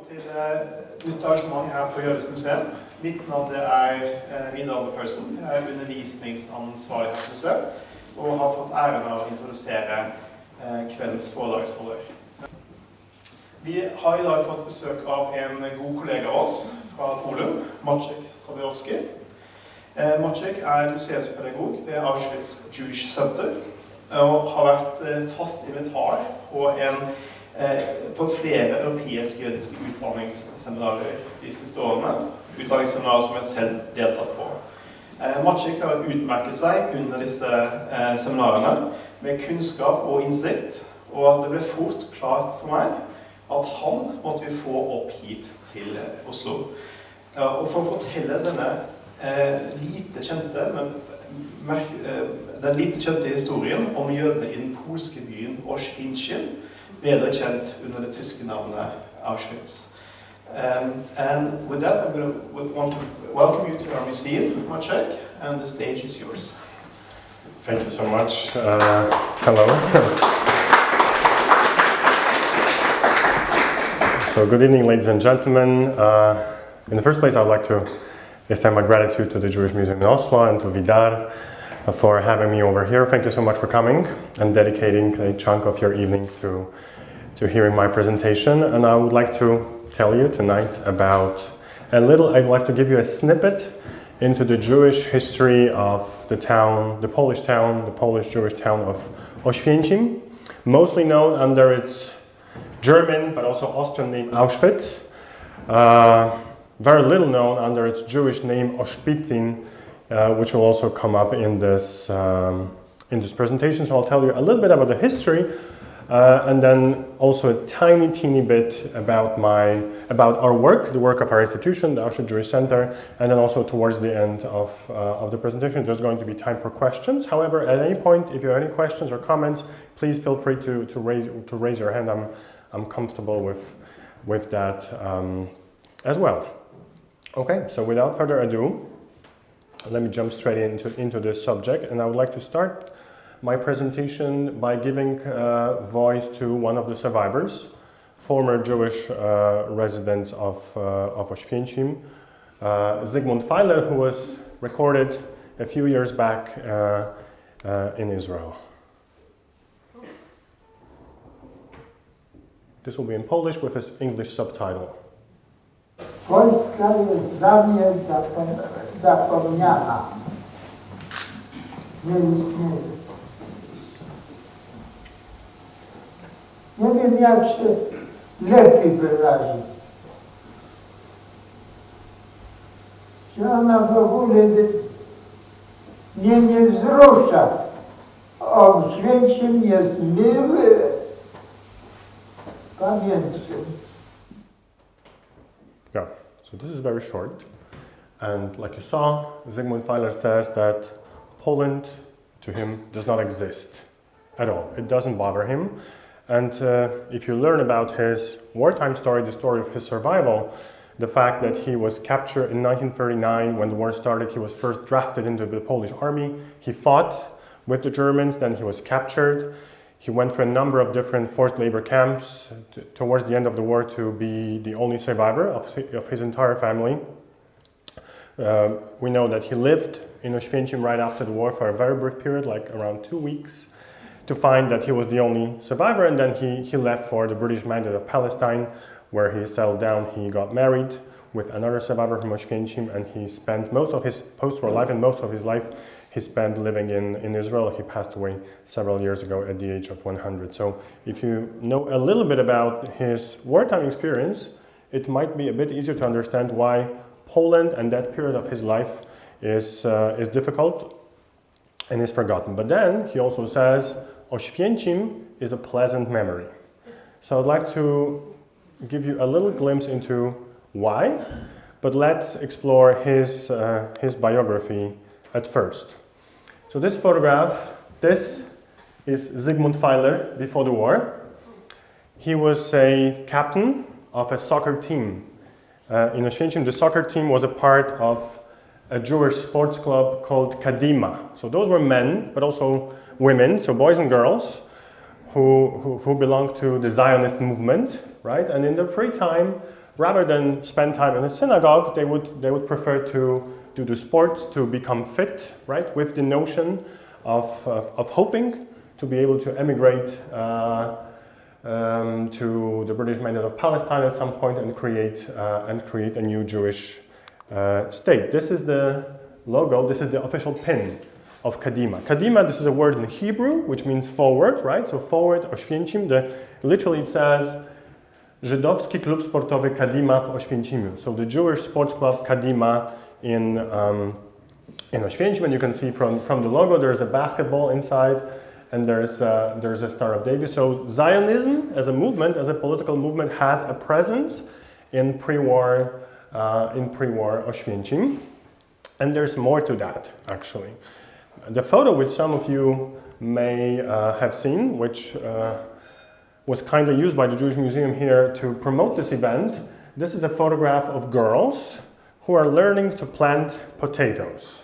til nytt arrangement her på Jødisk Museum. Mitt navn er Vidar Pausen. Jeg er undervisningsansvarlig her på museet, og har fått æren av å introdusere kveldens foredragsholder. Vi har i dag fått besøk av en god kollega av oss fra Polen, Maciek Zabierowski. Maciek er museumspedagog ved Auschwitz Jewish Center, og har vært fast invitar på flere europeiske jødiske utdanningsseminarer de siste årene. Utdanningsseminarer som jeg selv deltatt på. Maciek har utmerket seg under disse seminarene med kunnskap og innsikt, og det ble fort klart for meg at han måtte vi få opp hit til Oslo. Og for å fortelle denne lite kjente historien om jødene i den polske byen Oświęcim, bedre kjent under det tyske navnet Auschwitz. And with that, I want to welcome you to our museum, Maciek, and the stage is yours. Thank you so much. Hello. So good evening, ladies and gentlemen. In the first place, I'd like to extend my gratitude to the Jewish Museum in Oslo and to Vidar for having me over here. Thank you so much for coming and dedicating a chunk of your evening to hearing my presentation. And I would like to tell you tonight about I'd like to give you a snippet into the Jewish history of the Polish Jewish town of Oświęcim, mostly known under its German but also Austrian name Auschwitz. Very little known under its Jewish name Oświęcim, which will also come up in this presentation. So I'll tell you a little bit about the history, and then also a teeny bit about our work, the work of our institution, the Auschwitz Jewish Center, and then also towards the end of the presentation, there's going to be time for questions. However, at any point, if you have any questions or comments, please feel free to raise your hand. I'm comfortable with that as well. Okay, so without further ado, let me jump straight into this subject, and I would like to start my presentation by giving voice to one of the survivors, former Jewish residents of Oświęcim, Zygmunt Feiler, who was recorded a few years back in Israel. This will be in Polish with his English subtitle. Polska jest dla mnie zapomniana. Nie istnieje. Nie wiem, jak się lepiej wyrazić. Że ona w ogóle mnie nie wzrusza. Oświęcim jest miły. Pamiętny. Yeah, so this is very short, and like you saw, Zygmunt Feiler says that Poland, to him, does not exist at all. It doesn't bother him, and if you learn about his wartime story, the story of his survival, the fact that he was captured in 1939 when the war started, he was first drafted into the Polish army, he fought with the Germans, then he was captured. He went through a number of different forced labor camps towards the end of the war to be the only survivor of his entire family. We know that he lived in Oświęcim right after the war for a very brief period, like around 2 weeks, to find that he was the only survivor, and then he left for the British Mandate of Palestine, where he settled down. He got married with another survivor from Oświęcim, and he spent most of his post-war life and most of his life he spent living in Israel. He passed away several years ago at the age of 100. So if you know a little bit about his wartime experience, it might be a bit easier to understand why Poland and that period of his life is difficult and is forgotten. But then he also says Oświęcim is a pleasant memory. So I'd like to give you a little glimpse into why, but let's explore his biography at first. So this photograph, this is Zygmunt Feiler before the war. He was a captain of a soccer team in Oświęcim. The soccer team was a part of a Jewish sports club called Kadima. So those were men, but also women, so boys and girls, who belonged to the Zionist movement, right? And in their free time, rather than spend time in a synagogue, they would prefer to do the sports, to become fit, right, with the notion of hoping to be able to emigrate to the British Mandate of Palestine at some point and create a new Jewish state. This is the logo, this is the official pin of Kadima. Kadima, this is a word in Hebrew, which means forward, right? So forward, Oświęcim. Literally it says, Żydowski Klub Sportowy Kadima w Oświęcimiu. So the Jewish sports club Kadima in Oświęcim, and you can see from the logo, there's a basketball inside, and there's a Star of David. So Zionism, as a movement, as a political movement, had a presence in pre-war Oświęcim, and there's more to that, actually. The photo which some of you may have seen, which was kind of used by the Jewish Museum here to promote this event, this is a photograph of girls who are learning to plant potatoes.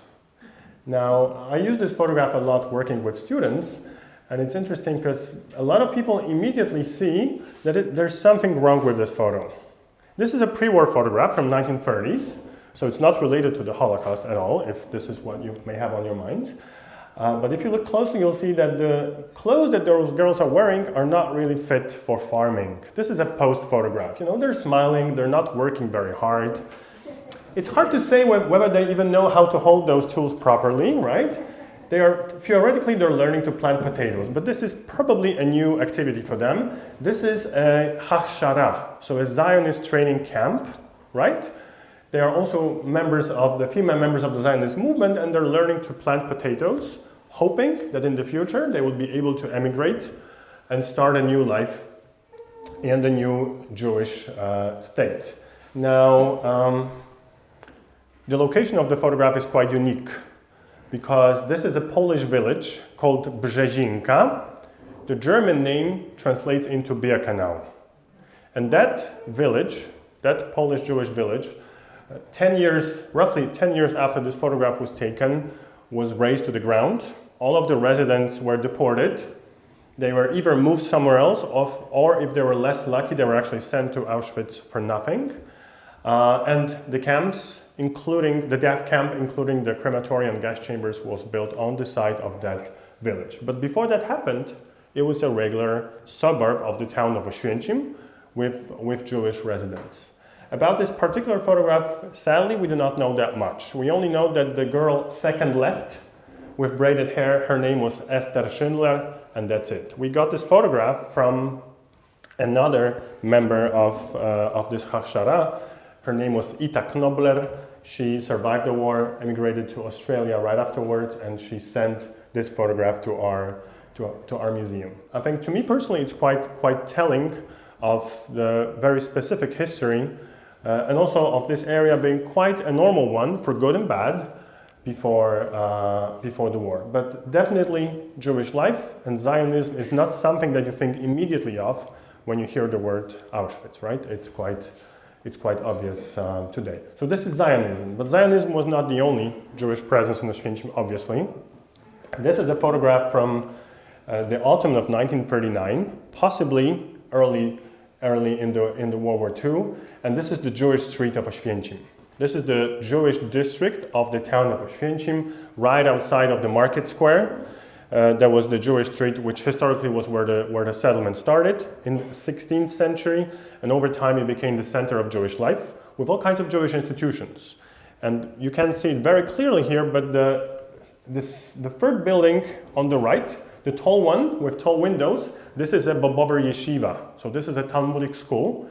Now, I use this photograph a lot working with students, and it's interesting because a lot of people immediately see that there's something wrong with this photo. This is a pre-war photograph from 1930s, so it's not related to the Holocaust at all, if this is what you may have on your mind. But if you look closely, you'll see that the clothes that those girls are wearing are not really fit for farming. This is a post photograph. You know, they're smiling, they're not working very hard. It's hard to say whether they even know how to hold those tools properly, right? Theoretically, they're learning to plant potatoes, but this is probably a new activity for them. This is a hachshara, so a Zionist training camp, right? They are also female members of the Zionist movement, and they're learning to plant potatoes, hoping that in the future they will be able to emigrate and start a new life in the new Jewish state. Now, the location of the photograph is quite unique because this is a Polish village called Brzezinka. The German name translates into beer canal. And that village, that Polish Jewish village, roughly 10 years after this photograph was taken, was razed to the ground. All of the residents were deported. They were either moved somewhere else, or if they were less lucky, they were actually sent to Auschwitz for nothing. And the camps, including the death camp, including the crematorium and gas chambers, was built on the site of that village. But before that happened, it was a regular suburb of the town of Oświęcim with Jewish residents. About this particular photograph, sadly, we do not know that much. We only know that the girl second left with braided hair, her name was Esther Schindler, and that's it. We got this photograph from another member of this hachshara. Her name was Ita Knobler. She survived the war, emigrated to Australia right afterwards, and she sent this photograph to our museum. I think, to me personally, it's quite telling of the very specific history and also of this area being quite a normal one for good and bad before the war. But definitely Jewish life and Zionism is not something that you think immediately of when you hear the word Auschwitz, right? It's quite obvious today. So this is Zionism, but Zionism was not the only Jewish presence in Oświęcim, obviously. This is a photograph from the autumn of 1939, possibly early in the World War II, and this is the Jewish street of Oświęcim. This is the Jewish district of the town of Oświęcim, right outside of the market square. There was the Jewish street, which historically was where the settlement started in the 16th century, and over time it became the center of Jewish life, with all kinds of Jewish institutions. And you can see it very clearly here, but the third building on the right, the tall one with tall windows, this is a Bobover Yeshiva. So this is a Talmudic school,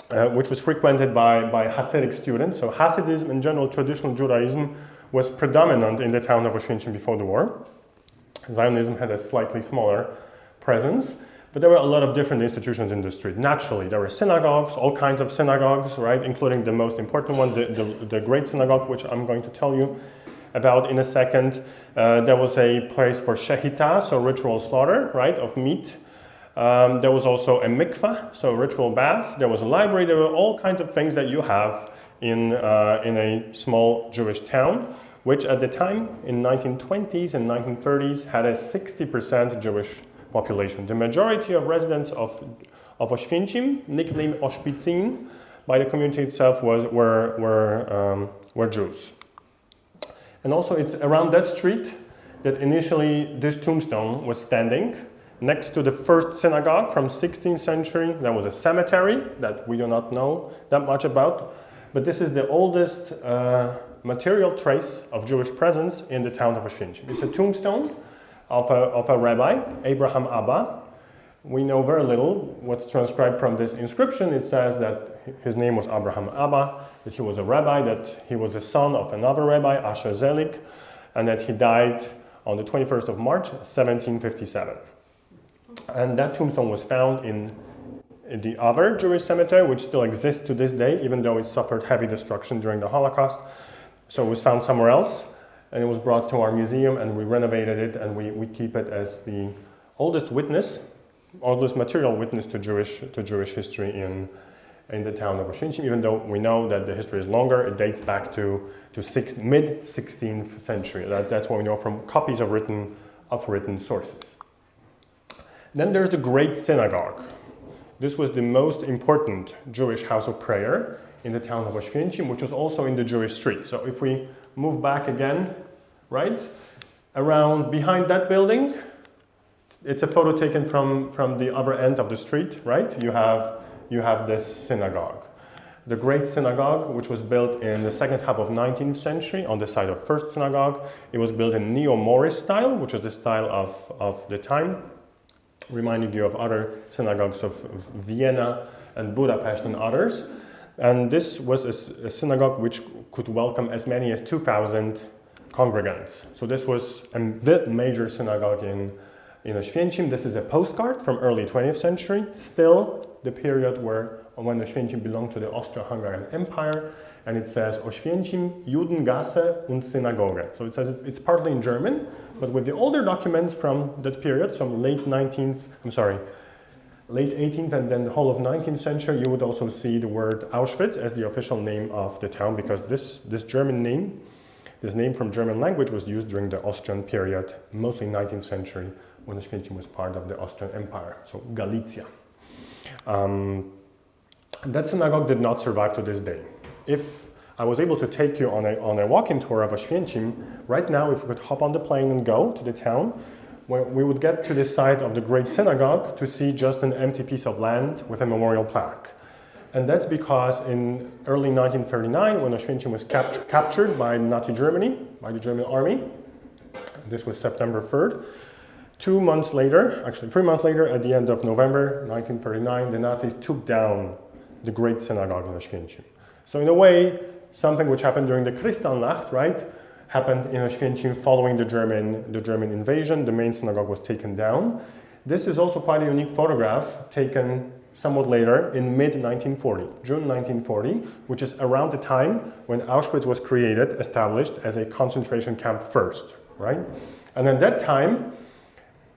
which was frequented by Hasidic students. So Hasidism and general traditional Judaism was predominant in the town of Oświęcim before the war. Zionism had a slightly smaller presence, but there were a lot of different institutions in the street. Naturally, there were synagogues, all kinds of synagogues, right, including the most important one, the Great Synagogue, which I'm going to tell you about in a second. There was a place for shechita, so ritual slaughter, right, of meat. There was also a mikvah, so ritual bath. There was a library. There were all kinds of things that you have in a small Jewish town, which at the time, in 1920s and 1930s, had a 60% Jewish population. The majority of residents of Oświęcim, nicknamed Oświęcim, by the community itself were Jews. And also it's around that street that initially this tombstone was standing next to the first synagogue from 16th century. There was a cemetery that we do not know that much about, but this is the oldest material trace of Jewish presence in the town of Oświęcim. It's a tombstone of a rabbi, Abraham Abba. We know very little what's transcribed from this inscription. It says that his name was Abraham Abba, that he was a rabbi, that he was the son of another rabbi, Asher Zelik, and that he died on the 21st of March, 1757. And that tombstone was found in the other Jewish cemetery, which still exists to this day, even though it suffered heavy destruction during the Holocaust. So it was found somewhere else, and it was brought to our museum, and we renovated it, and we keep it as the oldest material witness to Jewish history in the town of Oświęcim, even though we know that the history is longer. It dates back to mid-16th century. That's what we know from copies of written sources. Then there's the Great Synagogue. This was the most important Jewish house of prayer in the town of Oświęcim, which was also in the Jewish street. So if we move back again, right, around behind that building, it's a photo taken from the other end of the street, right? You have this synagogue. The Great Synagogue, which was built in the second half of 19th century on the site of First Synagogue. It was built in Neo-Morris style, which is the style of the time, reminding you of other synagogues of Vienna and Budapest and others. And this was a synagogue which could welcome as many as 2,000 congregants. So this was the major synagogue in Oświęcim. This is a postcard from early 20th century, still the period when Oświęcim belonged to the Austro-Hungarian Empire, and it says Oświęcim, Judengasse und Synagoge. So it says it's partly in German, but with the older documents from that period, some late 18th and then the whole of 19th century, you would also see the word Auschwitz as the official name of the town, because this German name, this name from German language, was used during the Austrian period, mostly 19th century, when Oświęcim was part of the Austrian Empire, so Galicia. That synagogue did not survive to this day. If I was able to take you on a walking tour of Oświęcim, right now, if we could hop on the plane and go to the town, we would get to the site of the Great Synagogue to see just an empty piece of land with a memorial plaque. And that's because in early 1939, when Oświęcim was captured by Nazi Germany, by the German army, this was September 3rd, 3 months later, at the end of November 1939, the Nazis took down the Great Synagogue in Oświęcim. So in a way, something which happened during the Kristallnacht, right, happened in Oświęcim following the German invasion. The main synagogue was taken down. This is also quite a unique photograph taken somewhat later in mid-1940, June 1940, which is around the time when Auschwitz was established as a concentration camp first, right? And at that time,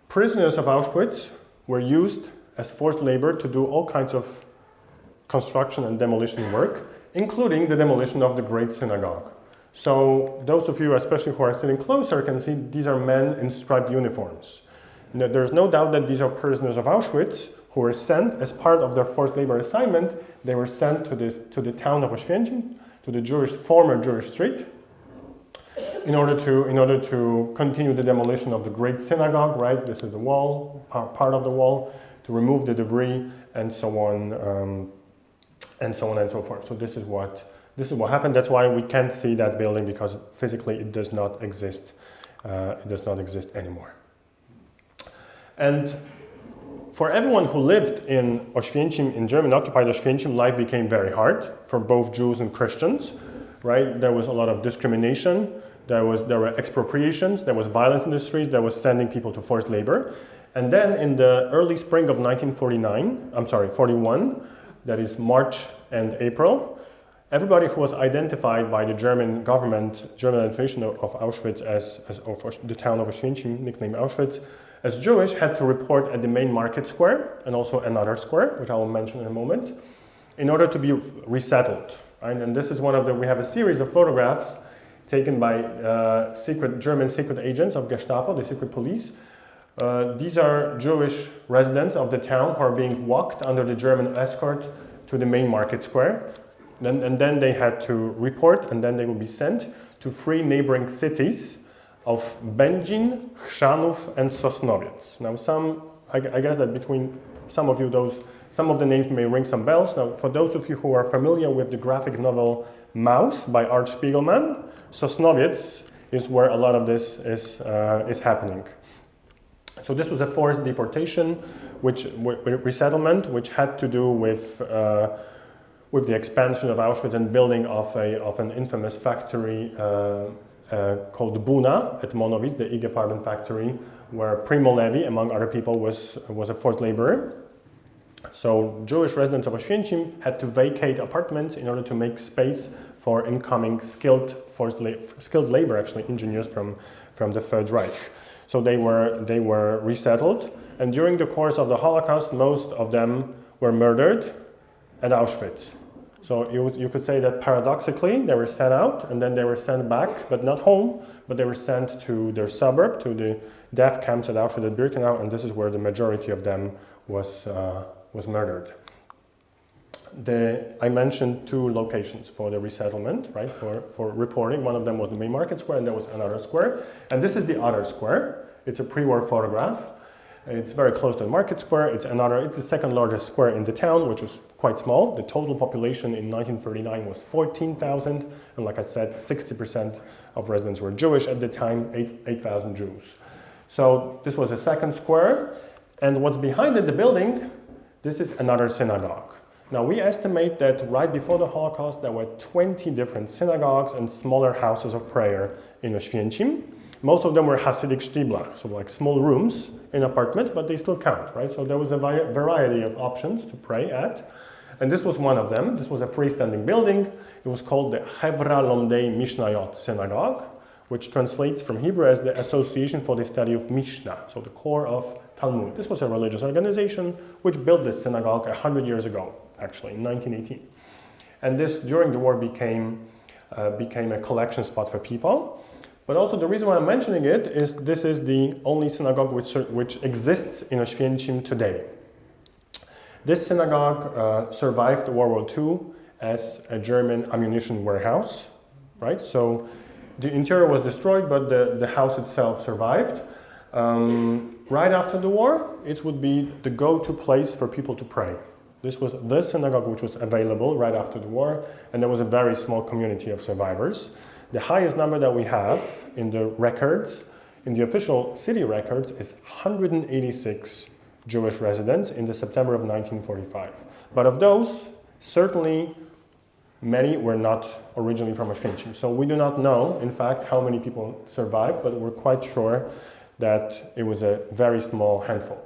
prisoners of Auschwitz were used as forced labor to do all kinds of construction and demolition work, including the demolition of the Great Synagogue. So those of you, especially who are sitting closer, can see these are men in striped uniforms. There's no doubt that these are prisoners of Auschwitz who were sent as part of their forced labor assignment. They were sent to the town of Oświęcim, to the former Jewish street, in order to continue the demolition of the Great Synagogue, right? This is the wall, part of the wall, to remove the debris, and so on and so forth. So this is what happened. That's why we can't see that building, because physically it does not exist. It does not exist anymore. And for everyone who lived in Oświęcim, in German-occupied Oświęcim, life became very hard for both Jews and Christians, right? There was a lot of discrimination. There were expropriations. There was violence in the streets. There was sending people to forced labor. And then in the early spring of 41, that is March and April, everybody who was identified by the German government, German administration of Auschwitz of the town of Oświęcim, nicknamed Auschwitz, as Jewish, had to report at the main market square and also another square, which I will mention in a moment, in order to be resettled. Right? And this is we have a series of photographs taken by German secret agents of Gestapo, the secret police. These are Jewish residents of the town who are being walked under the German escort to the main market square. And then they had to report, and then they would be sent to 3 neighboring cities of Będzin, Chrzanów, and Sosnowiec. Now, I guess that between some of you, some of the names may ring some bells. Now, for those of you who are familiar with the graphic novel Maus by Art Spiegelman, Sosnowiec is where a lot of this is happening. So this was a forced deportation, resettlement, which had to do with the expansion of Auschwitz and building of an infamous factory called Buna at Monowitz, the IG Farben factory, where Primo Levi, among other people, was a forced laborer. So Jewish residents of Oświęcim had to vacate apartments in order to make space for incoming skilled labor, actually engineers from the Third Reich. So they were resettled, and during the course of the Holocaust, most of them were murdered at Auschwitz. So you could say that paradoxically, they were sent out and then they were sent back, but not home, but they were sent to their suburb, to the death camps at Auschwitz and Birkenau, and this is where the majority of them was murdered. I mentioned 2 locations for the resettlement, right, for reporting. One of them was the main market square, and there was another square. And this is the other square. It's a pre-war photograph. It's very close to the market square. It's the second largest square in the town, which was quite small. The total population in 1939 was 14,000, and like I said, 60% of residents were Jewish at the time, 8,000 Jews. So this was the second square, and what's behind it, the building, this is another synagogue. Now we estimate that right before the Holocaust there were 20 different synagogues and smaller houses of prayer in Oświęcim. Most of them were Hasidic Stibla, so like small rooms in apartments, but they still count, right? So there was a variety of options to pray at, and this was one of them. This was a freestanding building. It was called the Hevra Lomdei Mishnayot Synagogue, which translates from Hebrew as the Association for the Study of Mishnah, so the core of Talmud. This was a religious organization which built this synagogue 100 years ago, actually, in 1918. And this, during the war, became a collection spot for people. But also the reason why I'm mentioning it is this is the only synagogue which exists in Oświęcim today. This synagogue survived World War II as a German ammunition warehouse, right? So the interior was destroyed, but the house itself survived. Right after the war, it would be the go-to place for people to pray. This was the synagogue which was available right after the war, and there was a very small community of survivors. The highest number that we have in the records, in the official city records, is 186 Jewish residents in the September of 1945. But of those, certainly many were not originally from Oświęcim. So we do not know, in fact, how many people survived, but we're quite sure that it was a very small handful.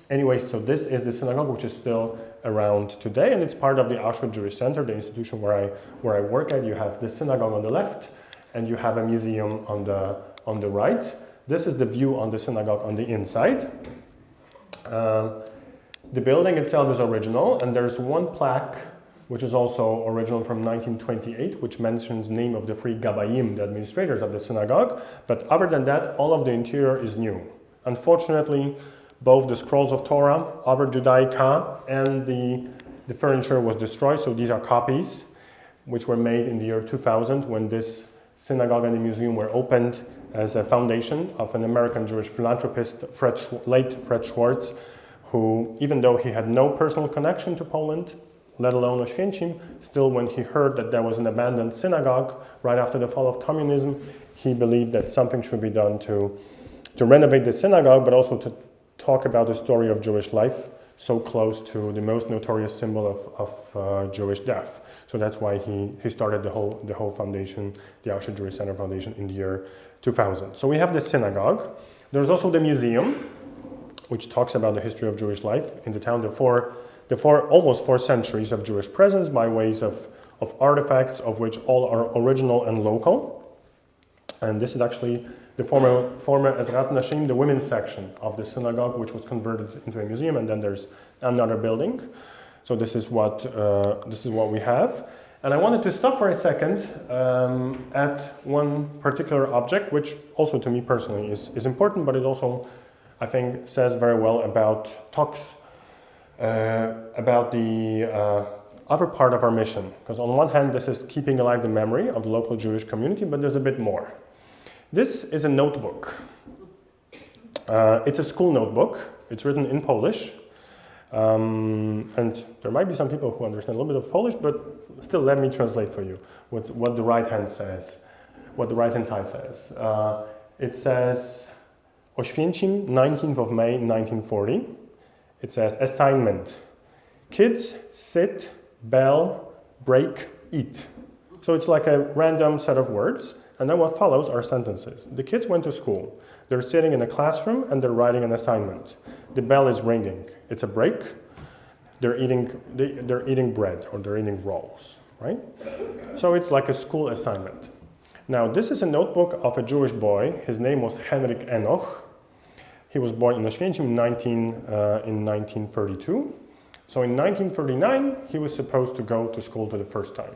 Anyway, so this is the synagogue which is still around today, and it's part of the Auschwitz Jewish Center, the institution where I work at. You have the synagogue on the left, and you have a museum on the right. This is the view on the synagogue on the inside. The building itself is original, and there's one plaque which is also original from 1928, which mentions the name of the 3 Gabayim, the administrators of the synagogue. But other than that, all of the interior is new. Unfortunately, both the scrolls of Torah, other Judaica, and the furniture was destroyed. So these are copies which were made in the year 2000 when this synagogue and the museum were opened as a foundation of an American Jewish philanthropist, late Fred Schwartz, who, even though he had no personal connection to Poland, let alone Oświęcim, still when he heard that there was an abandoned synagogue right after the fall of communism, he believed that something should be done to renovate the synagogue, but also to talk about the story of Jewish life so close to the most notorious symbol of Jewish death. So that's why he started the whole foundation, the Auschwitz Jewish Center Foundation, in the year 2000. So we have the synagogue. There's also the museum, which talks about the history of Jewish life in the town. Almost 4 centuries of Jewish presence by ways of artifacts, of which all are original and local. And this is actually the former Ezrat Nashim, the women's section of the synagogue, which was converted into a museum, and then there's another building. So this is what we have. And I wanted to stop for a second at one particular object, which also to me personally is important, but it also, I think, says very well about, talks about the other part of our mission. Because on one hand, this is keeping alive the memory of the local Jewish community, but there's a bit more. This is a notebook. It's a school notebook. It's written in Polish. And there might be some people who understand a little bit of Polish, but still let me translate for you what the right hand says, what the right hand side says. It says Oświęcim, 19th of May 1940. It says assignment. Kids sit, bell, break, eat. So it's like a random set of words, and then what follows are sentences. The kids went to school. They're sitting in a classroom and they're writing an assignment. The bell is ringing. It's a break. They're eating bread or they're eating rolls, right? So it's like a school assignment. Now this is a notebook of a Jewish boy. His name was Henryk Enoch. He was born in Oświęcim in 1932. So in 1939, he was supposed to go to school for the first time,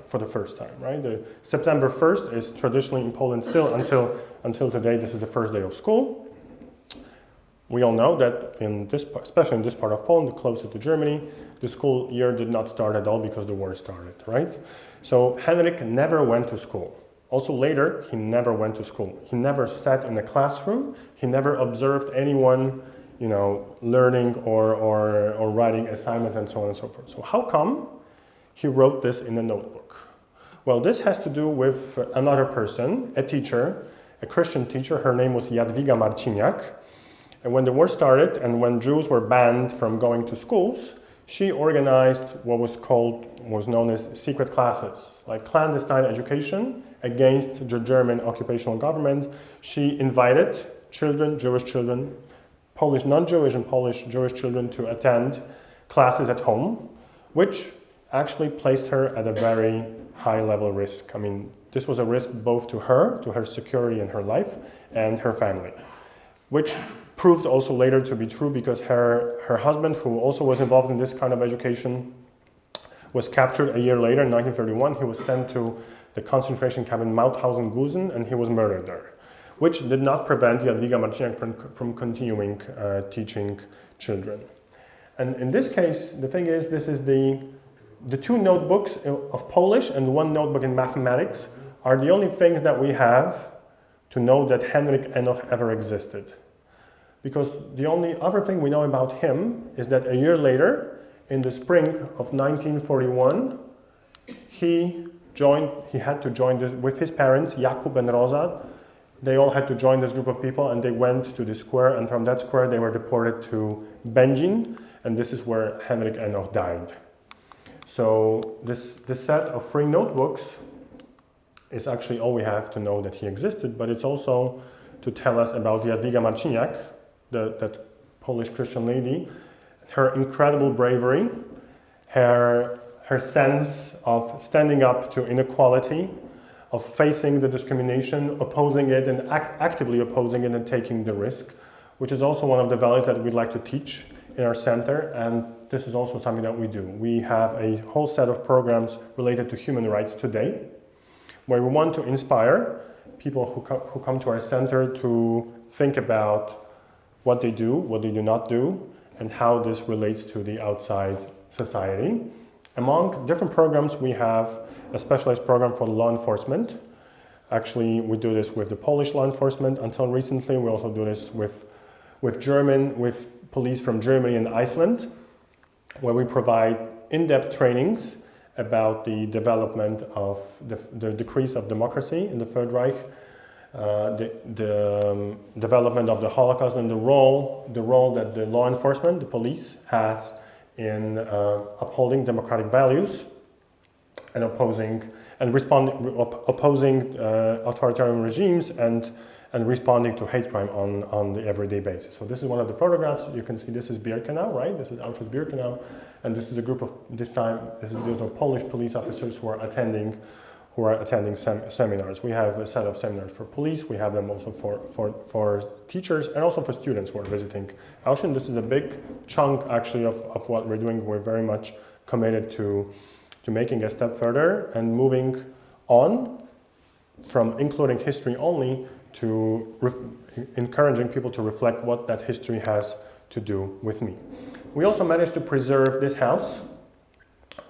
right? September 1st is traditionally in Poland still until today, this is the first day of school. We all know that especially in this part of Poland, closer to Germany, the school year did not start at all because the war started, right? So Henryk never went to school. Also later, he never went to school. He never sat in a classroom. He never observed anyone, learning or writing assignments and so on and so forth. So how come he wrote this in a notebook? Well, this has to do with another person, a teacher, a Christian teacher. Her name was Jadwiga Marciniak. And when the war started and when Jews were banned from going to schools, she organized what was known as secret classes, like clandestine education against the German occupational government. She invited children, Jewish children, Polish non-Jewish and Polish Jewish children to attend classes at home, which actually placed her at a very high level risk. I mean, this was a risk both to her security in her life, and her family, which proved also later to be true because her husband, who also was involved in this kind of education, was captured a year later in 1931. He was sent to the concentration camp in Mauthausen-Gusen and he was murdered there, which did not prevent Jadwiga Marciniak from continuing teaching children. And in this case, the thing is, this is the two notebooks of Polish and one notebook in mathematics are the only things that we have to know that Henryk Enoch ever existed. Because the only other thing we know about him is that a year later, in the spring of 1941, he had to join this with his parents, Jakub and Rosa. They all had to join this group of people and they went to the square, and from that square they were deported to Będzin, and this is where Henryk Enoch died. So this set of 3 notebooks is actually all we have to know that he existed, but it's also to tell us about Jadwiga Marciniak, that Polish Christian lady, her incredible bravery, her sense of standing up to inequality, of facing the discrimination, opposing it and actively opposing it and taking the risk, which is also one of the values that we'd like to teach in our center, and this is also something that we do. We have a whole set of programs related to human rights today, where we want to inspire people who come to our center to think about what they do not do, and how this relates to the outside society. Among different programs, we have a specialized program for law enforcement. Actually, we do this with the Polish law enforcement until recently. We also do this with police from Germany and Iceland, where we provide in-depth trainings about the development of the decrease of democracy in the Third Reich, the development of the Holocaust, and the role that the law enforcement, the police, has in upholding democratic values and opposing authoritarian regimes and responding to hate crime on the everyday basis. So this is one of the photographs. You can see this is Birkenau, right? This is Auschwitz Birkenau, and this is a group of those are Polish police officers who are attending seminars. We have a set of seminars for police. We have them also for teachers and also for students who are visiting Auschwitz. This is a big chunk actually of what we're doing. We're very much committed to making a step further and moving on from including history only to encouraging people to reflect what that history has to do with me. We also managed to preserve this house,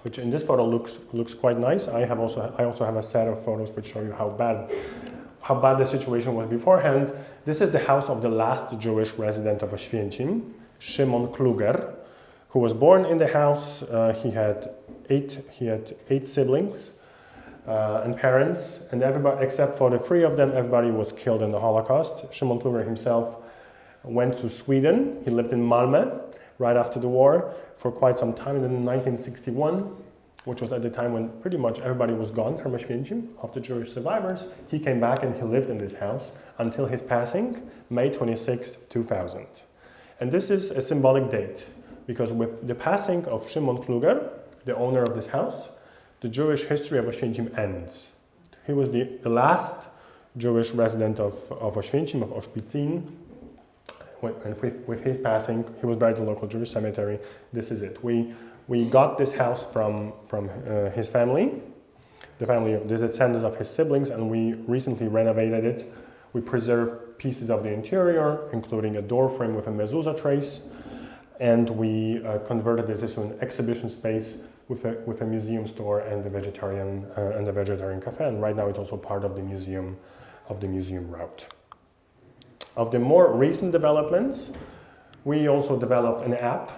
which in this photo looks quite nice. I also have a set of photos which show you how bad the situation was beforehand. This is the house of the last Jewish resident of Oświęcim, Szymon Kluger, who was born in the house. He had eight siblings and parents, and everybody except for the three of them, everybody was killed in the Holocaust. Szymon Kluger himself went to Sweden. He lived in Malmö right after the war for quite some time. In 1961, which was at the time when pretty much everybody was gone from Oświęcim, of the Jewish survivors, he came back and he lived in this house until his passing, May 26, 2000. And this is a symbolic date, because with the passing of Szymon Kluger, the owner of this house, the Jewish history of Oświęcim ends. He was the last Jewish resident of Oświęcim, of Auschwitz. And with his passing, he was buried in the local Jewish cemetery. This is it. We got this house from his family, the descendants of his siblings, and we recently renovated it. We preserved pieces of the interior, including a door frame with a mezuzah trace, and we converted this into an exhibition space with a museum store and a vegetarian cafe. And right now, it's also part of the museum route. Of the more recent developments, we also developed an app,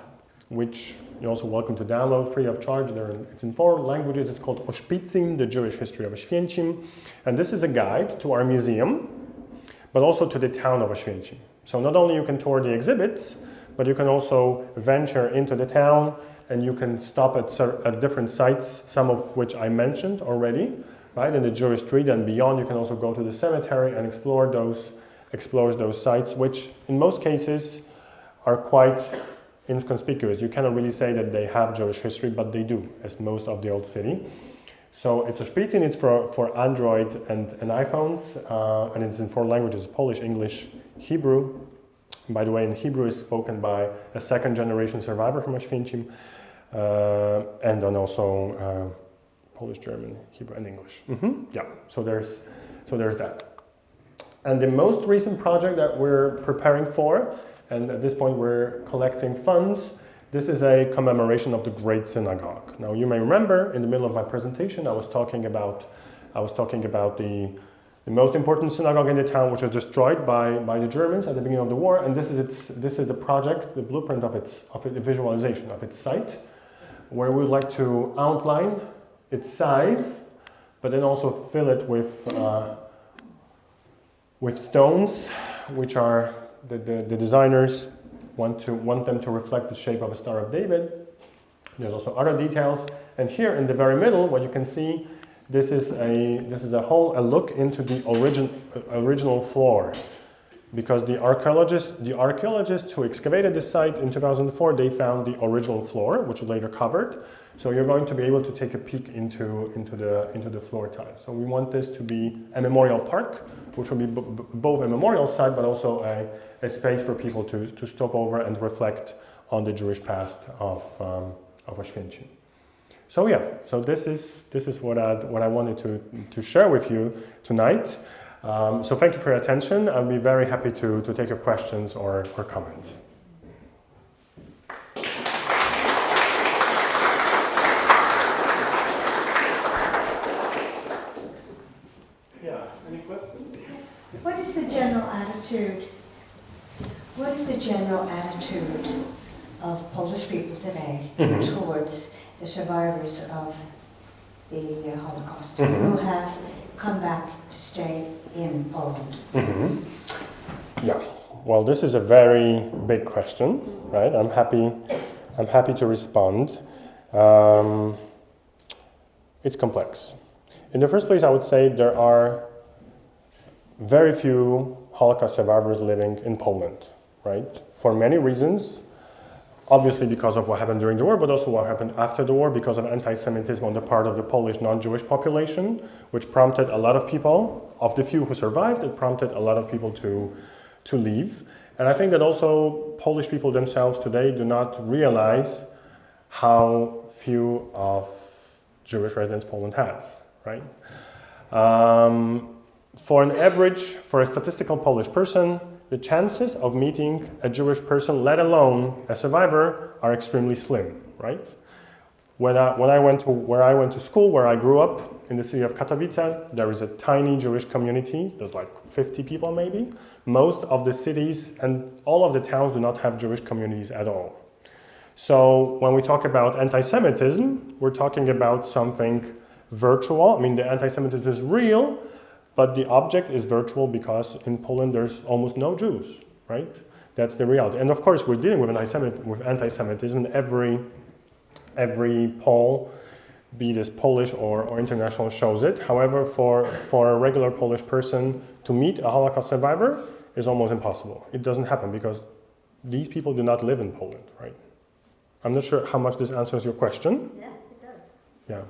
which you're also welcome to download free of charge. It's in 4 languages. It's called Oświęcim, the Jewish history of Oświęcim. And this is a guide to our museum, but also to the town of Oświęcim. So not only you can tour the exhibits, but you can also venture into the town, and you can stop at different sites, some of which I mentioned already, right? In the Jewish street and beyond, you can also go to the cemetery and explore those sites, which in most cases are quite inconspicuous. You cannot really say that they have Jewish history, but they do, as most of the old city. So it's Oświęcim, it's for Android and iPhones, and it's in 4 languages: Polish, English, Hebrew. By the way, in Hebrew is spoken by a 2nd generation survivor from Oświęcim, and then also Polish, German, Hebrew, and English. Yeah, so there's that. And the most recent project that we're preparing for, and at this point we're collecting funds, this is a commemoration of the Great Synagogue. Now you may remember in the middle of my presentation I was talking about the most important synagogue in the town, which was destroyed by the Germans at the beginning of the war, and this is the project, the blueprint of the visualization of its site, where we would like to outline its size, but then also fill it with stones, which are the designers want them to reflect the shape of a Star of David. There's also other details, and here in the very middle, what you can see, this is a look into the original floor, because the archaeologists who excavated this site in 2004, they found the original floor, which was later covered. So you're going to be able to take a peek into the floor tiles. So we want this to be a memorial park, which will be both a memorial site, but also a space for people to stop over and reflect on the Jewish past of Oświęcim. So yeah, so this is what I wanted to share with you tonight. So thank you for your attention. I'll be very happy to take your questions or comments. Yeah, any questions? What is the general attitude? What is the general attitude of Polish people today towards the survivors of the Holocaust who have come back to stay in Poland? Yeah. Well, this is a very big question, right? I'm happy to respond. It's complex. In the first place, I would say there are very few Holocaust survivors living in Poland, right? For many reasons. Obviously because of what happened during the war, but also what happened after the war, because of anti-Semitism on the part of the Polish non-Jewish population, which prompted a lot of people, of the few who survived, it prompted a lot of people to leave. And I think that also Polish people themselves today do not realize how few of Jewish residents Poland has, right? For a statistical Polish person, the chances of meeting a Jewish person, let alone a survivor, are extremely slim, right? When I went to school, where I grew up, in the city of Katowice, there is a tiny Jewish community. There's like 50 people maybe. Most of the cities and all of the towns do not have Jewish communities at all. So when we talk about anti-Semitism, we're talking about something virtual. I mean, the anti-Semitism is real, but the object is virtual because in Poland there's almost no Jews, right? That's the reality. And of course, we're dealing with anti-Semitism. Every poll, be this Polish or international, shows it. However, for a regular Polish person to meet a Holocaust survivor is almost impossible. It doesn't happen because these people do not live in Poland, right? I'm not sure how much this answers your question. Yeah, it does. Yeah.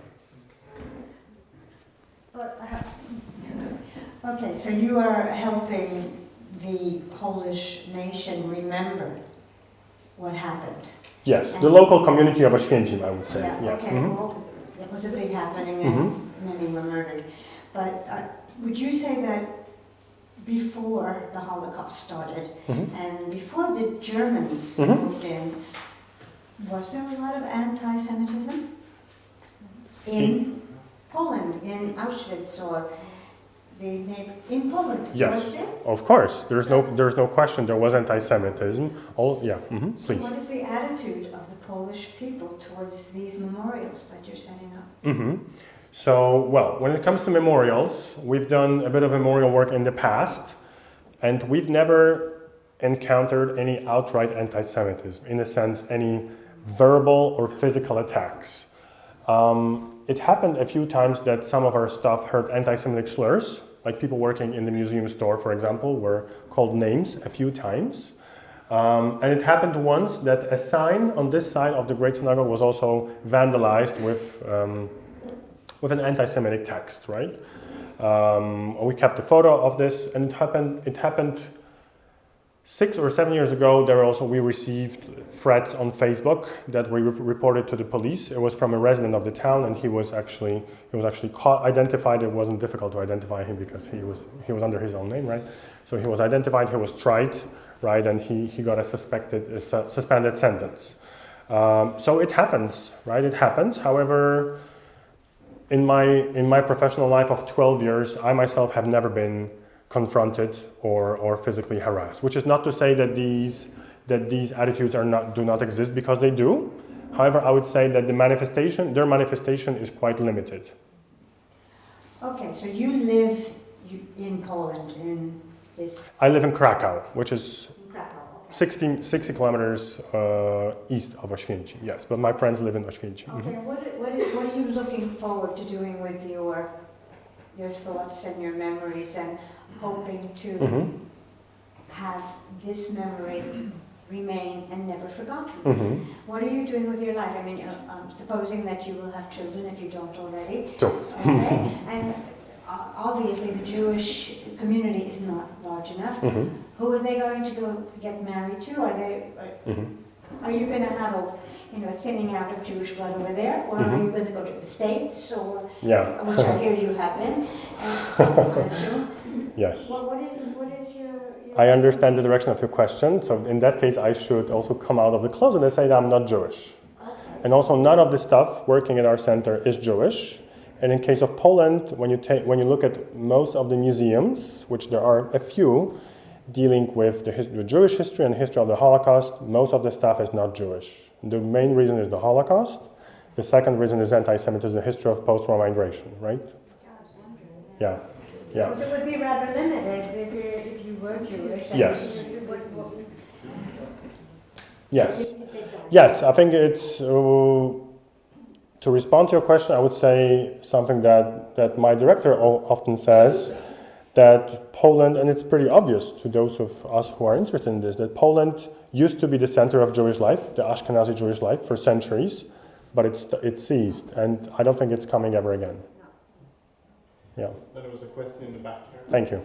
But, okay, so you are helping the Polish nation remember what happened. Yes, the local community of Oświęcim, I would say. Yeah, okay, well, it was a big happening and many were murdered. But would you say that before the Holocaust started and before the Germans moved in, was there a lot of anti-Semitism in Poland, in Auschwitz, or in Poland? Yes, Was there? of course. There's no question there was anti-Semitism. So Please. what is the attitude of the Polish people towards these memorials that you're setting up? So, well, when it comes to memorials, we've done a bit of memorial work in the past, and we've never encountered any outright anti-Semitism, in a sense, any verbal or physical attacks. It happened a few times that some of our staff heard anti-Semitic slurs, like people working in the museum store, for example, were called names a few times. And it happened once that a sign on this side of the Great Synagogue was also vandalized with an anti-Semitic text, right? We kept a photo of this, and it happened 6 or 7 years ago. We received threats on Facebook that we reported to the police. It was from a resident of the town, and he was actually identified. It wasn't difficult to identify him because he was under his own name, right? So he was identified. He was tried, right, and he got a suspended sentence. So it happens, right? It happens. However, in my professional life of 12 years, I myself have never been confronted or physically harassed, which is not to say that these attitudes do not exist, because they do. However, I would say that their manifestation is quite limited. Okay, so you live in Poland, in this... I live in Krakow, which is Krakow, okay. 60 kilometers east of Oświęcim, yes, but my friends live in Oświęcim. Okay, what are you looking forward to doing with your thoughts and your memories, and hoping to have this memory remain and never forgotten? What are you doing with your life? I mean, supposing that you will have children if you don't already. Sure. Okay? And obviously the Jewish community is not large enough. Who are they going to go get married to? Are you going to have a thinning out of Jewish blood over there, or are you going to go to the States, or which I hear you have been? I assume. Yes. Well, what is your... I understand the direction of your question. So in that case, I should also come out of the closet and say that I'm not Jewish. Okay. And also, none of the staff working at our center is Jewish. And in case of Poland, when you look at most of the museums, which there are a few, dealing with the Jewish history and history of the Holocaust, most of the staff is not Jewish. The main reason is the Holocaust. The second reason is anti-Semitism, the history of post-war migration, right? Yeah. Yeah. So it would be rather limited if you were Jewish. Yes. Yes. Yes, I think it's, to respond to your question, I would say something that my director often says, that Poland, and it's pretty obvious to those of us who are interested in this, that Poland used to be the center of Jewish life, the Ashkenazi Jewish life, for centuries, but it ceased, and I don't think it's coming ever again. Yeah. Then there was a question in the back here. Thank you.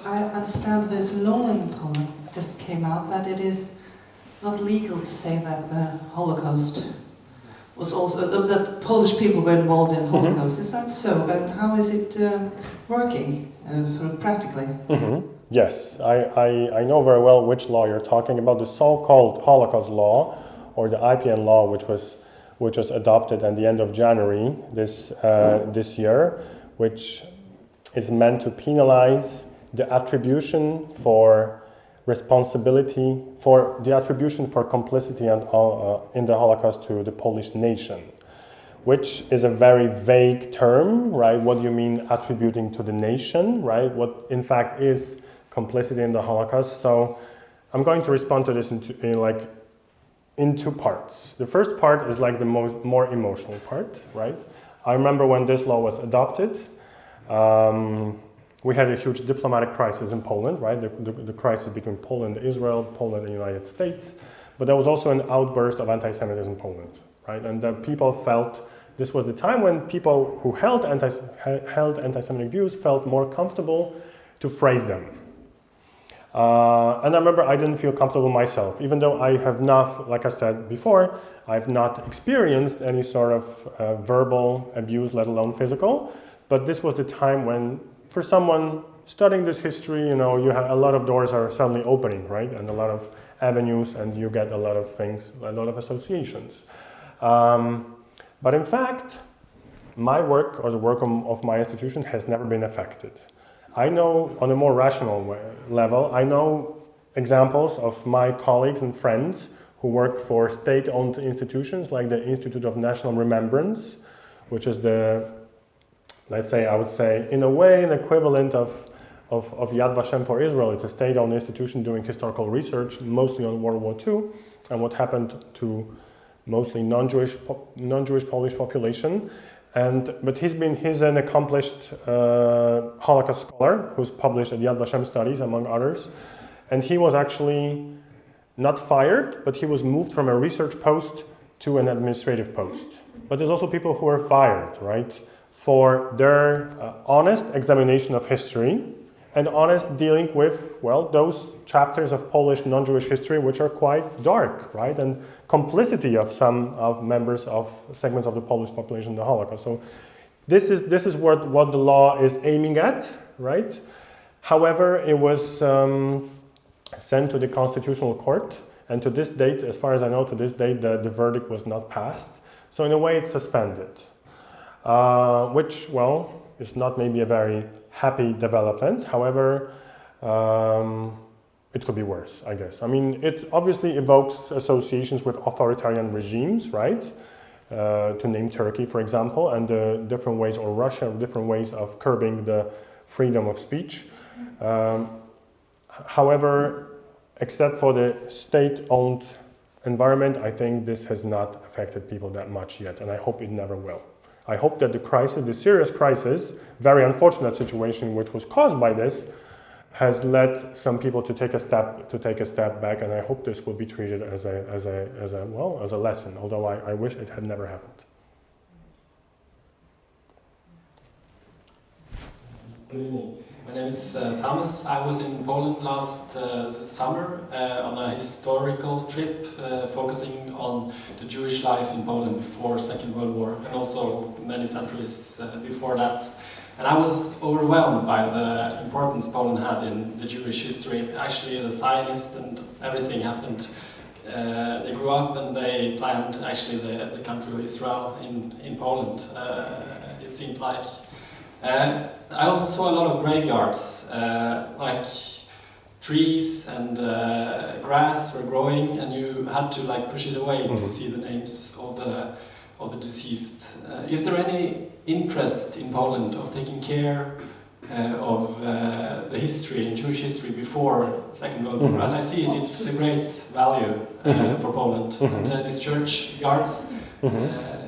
I understand there's a law in Poland just came out that it is not legal to say that the Holocaust was also that Polish people were involved in Holocaust. Is that so? And how is it working, sort of practically? Yes, I know very well which law you're talking about. The so-called Holocaust law, or the IPN law, which was adopted at the end of January this year, which is meant to penalize the attribution for responsibility, for the attribution for complicity and in the Holocaust to the Polish nation, which is a very vague term, right? What do you mean attributing to the nation, right? What in fact is complicity in the Holocaust? So I'm going to respond to this in two parts. The first part is like the more emotional part, right? I remember when this law was adopted, we had a huge diplomatic crisis in Poland, right? The crisis between Poland and Israel, Poland and the United States. But there was also an outburst of anti-Semitism in Poland, right? And the people felt this was the time when people who held anti-Semitic views felt more comfortable to phrase them. And I remember I didn't feel comfortable myself, even though I have not, like I said before, I've not experienced any sort of verbal abuse, let alone physical. But this was the time when, for someone studying this history, you know, you have a lot of doors are suddenly opening, right? And a lot of avenues, and you get a lot of things, a lot of associations. But in fact, my work or the work of my institution has never been affected. I know on a more rational level, I know examples of my colleagues and friends who work for state-owned institutions like the Institute of National Remembrance, which is the, let's say, I would say, in a way, an equivalent of Yad Vashem for Israel. It's a state-owned institution doing historical research, mostly on World War II, and what happened to mostly non-Jewish Polish population. But he's an accomplished Holocaust scholar who's published at Yad Vashem Studies, among others. And he was actually not fired, but he was moved from a research post to an administrative post. But there's also people who are fired, right, for their honest examination of history and honest dealing with, well, those chapters of Polish non-Jewish history which are quite dark, right, and complicity of some of members of segments of the Polish population in the Holocaust. So this is what the law is aiming at, right? However, it was sent to the Constitutional Court, and to this date, as far as I know, to this date, the verdict was not passed. So in a way, it's suspended, which, well, is not maybe a very happy development. However, it could be worse, I guess. I mean, it obviously evokes associations with authoritarian regimes, right? To name Turkey, for example, and the different ways, or Russia, different ways of curbing the freedom of speech. However, except for the state-owned environment, I think this has not affected people that much yet, and I hope it never will. I hope that the crisis, the serious crisis, very unfortunate situation which was caused by this, has led some people to take a step back, and I hope this will be treated as a lesson. Although I wish it had never happened. Good evening. My name is Thomas. I was in Poland last summer on a historical trip focusing on the Jewish life in Poland before Second World War, and also many centuries before that. And I was overwhelmed by the importance Poland had in the Jewish history. Actually, the Zionists and everything happened. They grew up and they planned actually the country of Israel in Poland, it seemed like. I also saw a lot of graveyards, like trees and grass were growing, and you had to like push it away to see the names of the deceased. Is there any interest in Poland of taking care of the history, Jewish history before Second World War? As I see it, it's a great value for Poland. And these church yards,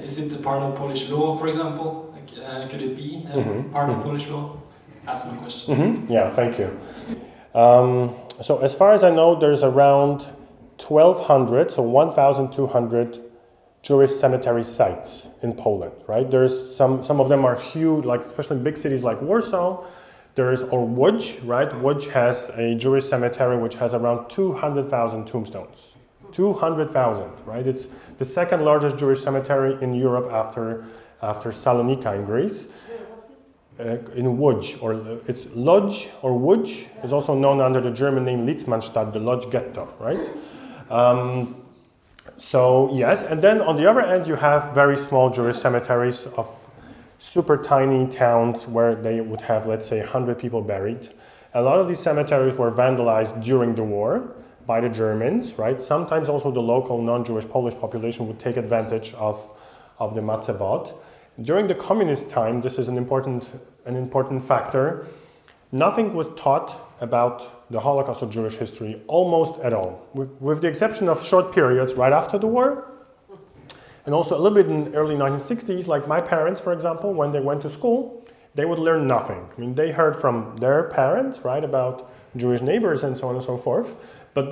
is it a part of Polish law, for example? Could it be part of Polish law? That's my question. Yeah, thank you. So as far as I know, there's around 1,200, so 1,200 Jewish cemetery sites in Poland, right? There's some of them are huge, like especially in big cities like Warsaw. There's Łódź, right? Łódź has a Jewish cemetery which has around 200,000 tombstones, 200,000, right? It's the second largest Jewish cemetery in Europe after Salonika in Greece. In Łódź, or it's Lodz or Łódź, is also known under the German name Litzmannstadt, the Lodz ghetto, right? So yes, and then on the other end you have very small Jewish cemeteries of super tiny towns where they would have, let's say, 100 people buried. A lot of these cemeteries were vandalized during the war by the Germans, right? Sometimes also the local non-Jewish Polish population would take advantage of the Matzevot. During the communist time, this is an important factor. Nothing was taught about the Holocaust or Jewish history almost at all, with the exception of short periods right after the war, and also a little bit in the early 1960s, like my parents, for example, when they went to school, they would learn nothing. I mean, they heard from their parents, right, about Jewish neighbors and so on and so forth, but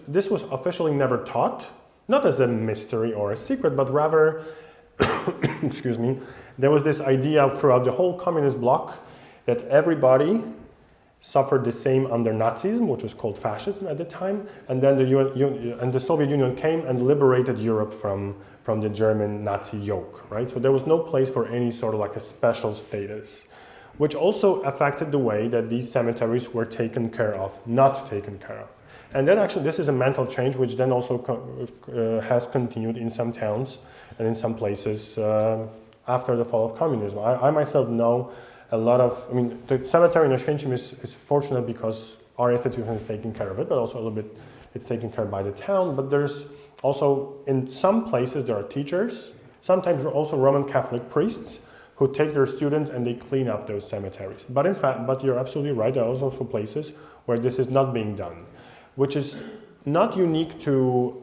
this was officially never taught, not as a mystery or a secret, but rather, excuse me, there was this idea throughout the whole communist bloc that everybody suffered the same under Nazism, which was called fascism at the time, and then the Soviet Union came and liberated Europe from the German Nazi yoke, right? So there was no place for any sort of like a special status, which also affected the way that these cemeteries were taken care of, not taken care of. And then actually this is a mental change which then also has continued in some towns and in some places after the fall of communism. I myself know a lot of, I mean, the cemetery in Oświęcim is fortunate because our institution is taking care of it, but also a little bit it's taken care of by the town. But there's also, in some places there are teachers, sometimes also Roman Catholic priests who take their students and they clean up those cemeteries. But in fact, but you're absolutely right, there are also places where this is not being done, which is not unique to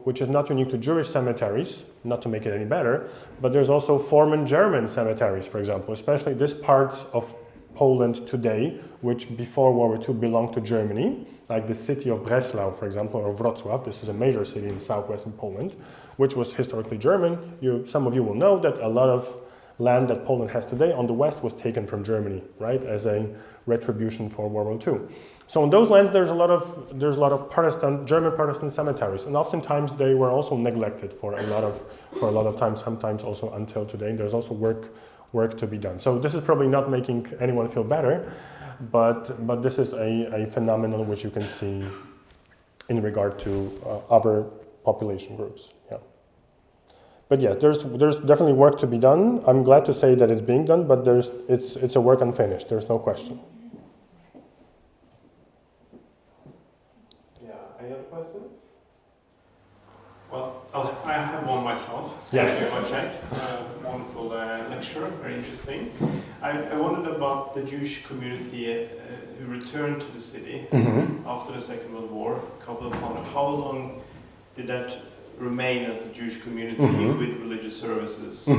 Jewish cemeteries, not to make it any better, but there's also former German cemeteries, for example, especially this part of Poland today, which before World War II belonged to Germany, like the city of Breslau, for example, or Wrocław. This is a major city in southwestern Poland, which was historically German. Some of you will know that a lot of land that Poland has today on the west was taken from Germany, right, as a retribution for World War II. So on those lands, there's a lot of German Protestant cemeteries, and oftentimes they were also neglected for a lot of time, sometimes also until today. There's also work to be done. So this is probably not making anyone feel better, but this is a phenomenon which you can see in regard to other population groups. Yeah. But yes, there's definitely work to be done. I'm glad to say that it's being done, but it's a work unfinished. There's no question. Any other questions? Well, I have one myself. Yes. Thank you very much. Wonderful lecture, very interesting. I wondered about the Jewish community who returned to the city after the Second World War, a couple of hundred. How long did that remain as a Jewish community with religious services in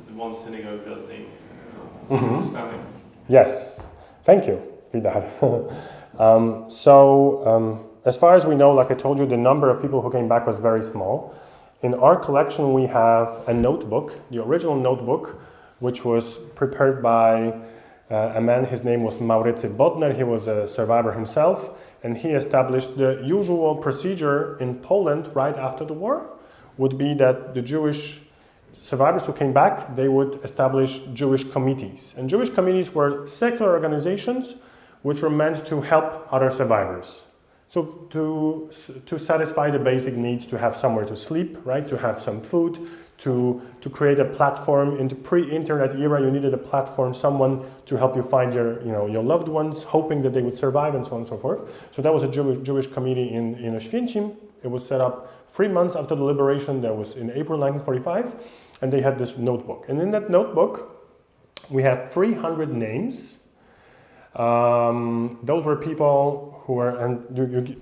the one synagogue building? Understanding? Yes. Thank you, Vidar. As far as we know, like I told you, the number of people who came back was very small. In our collection, we have a notebook, the original notebook, which was prepared by a man. His name was Maurycy Bodner. He was a survivor himself, and he established the usual procedure in Poland right after the war would be that the Jewish survivors who came back, they would establish Jewish committees. And Jewish committees were secular organizations which were meant to help other survivors. So to satisfy the basic needs, to have somewhere to sleep, right? To have some food, to create a platform. In the pre-internet era, you needed a platform, someone to help you find your loved ones, hoping that they would survive, and so on and so forth. So that was a Jewish committee in Oświęcim. It was set up 3 months after the liberation. That was in April 1945, and they had this notebook. And in that notebook, we have 300 names. Those were people who were, and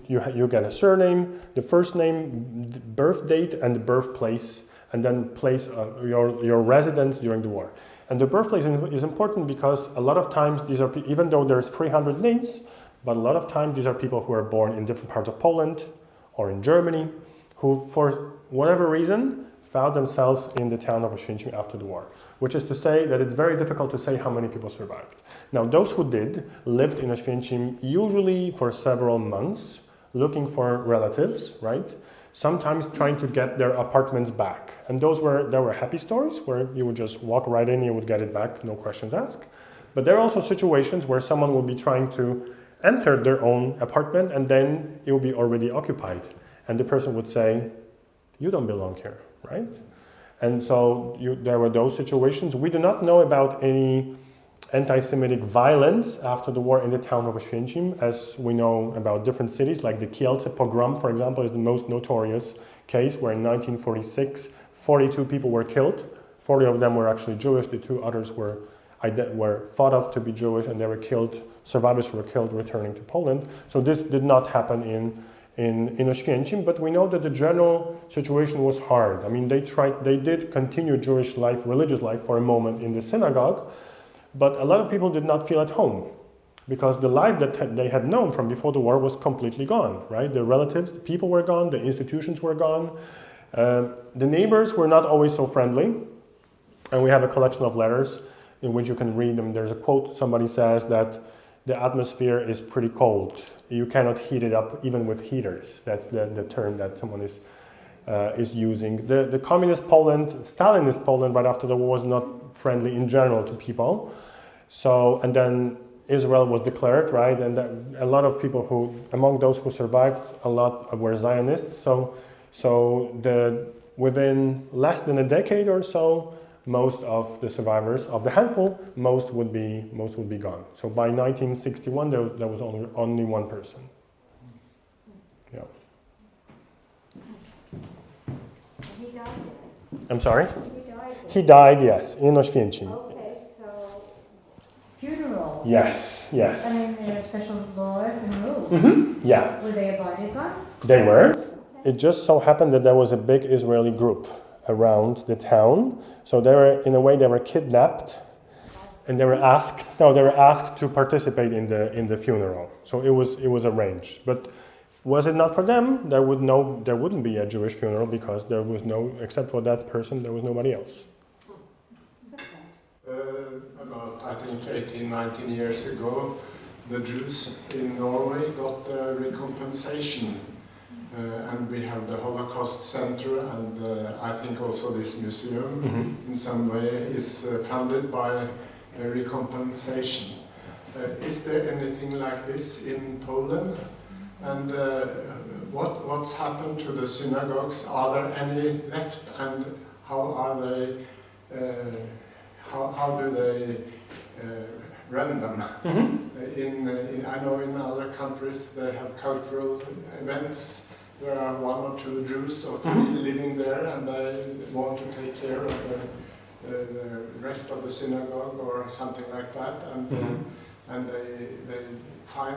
you get a surname, the first name, the birth date, and the birthplace, and then place your residence during the war. And the birthplace is important because a lot of times these are, even though there's 300 names, but a lot of times these are people who are born in different parts of Poland or in Germany, who for whatever reason found themselves in the town of Oświęcim after the war, which is to say that it's very difficult to say how many people survived. Now, those who did lived in Oświęcim usually for several months, looking for relatives, right? sometimes trying to get their apartments back. And there were happy stories where you would just walk right in, you would get it back, no questions asked. But there are also situations where someone would be trying to enter their own apartment and then it would be already occupied. And the person would say, you don't belong here, right? And so there were those situations. We do not know about any anti-Semitic violence after the war in the town of Oświęcim, as we know about different cities, like the Kielce pogrom, for example, is the most notorious case, where in 1946, 42 people were killed. 40 of them were actually Jewish, the 2 others were thought of to be Jewish, and they were killed, survivors were killed returning to Poland. So this did not happen in Oświęcim, but we know that the general situation was hard. I mean, they did continue Jewish life, religious life for a moment in the synagogue, but a lot of people did not feel at home because the life that they had known from before the war was completely gone, right? The relatives, the people were gone, the institutions were gone. The neighbors were not always so friendly, and we have a collection of letters in which you can read them. There's a quote, somebody says that the atmosphere is pretty cold. You cannot heat it up even with heaters. That's the term that someone is using. The communist Poland, Stalinist Poland right after the war was not friendly in general to people. So, and then Israel was declared, right? And a lot of people among those who survived, a lot were Zionists. So within less than a decade or so, most of the survivors of the handful, most would be gone. So by 1961, there was only one person. Yeah. He died there. I'm sorry? He died there. He died, yes, in Oświęcim. Okay, so funeral. Yes. I mean, there are special laws and rules. Mm-hmm. Yeah. Were they abided by? They were. It just so happened that there was a big Israeli group around the town. So they were kidnapped, and they were asked to participate in the funeral. So it was arranged. But was it not for them, there wouldn't be a Jewish funeral because there was except for that person, there was nobody else. About, I think, 18, 19 years ago, the Jews in Norway got recompensation. And we have the Holocaust Center, and I think also this museum in some way is funded by recompensation. Is there anything like this in Poland? And what's happened to the synagogues? Are there any left, and how are they? How do they run them? I know in other countries they have cultural events. There are 1 or 2 Jews or 3 living there, and they want to take care of the rest of the synagogue or something like that, and they find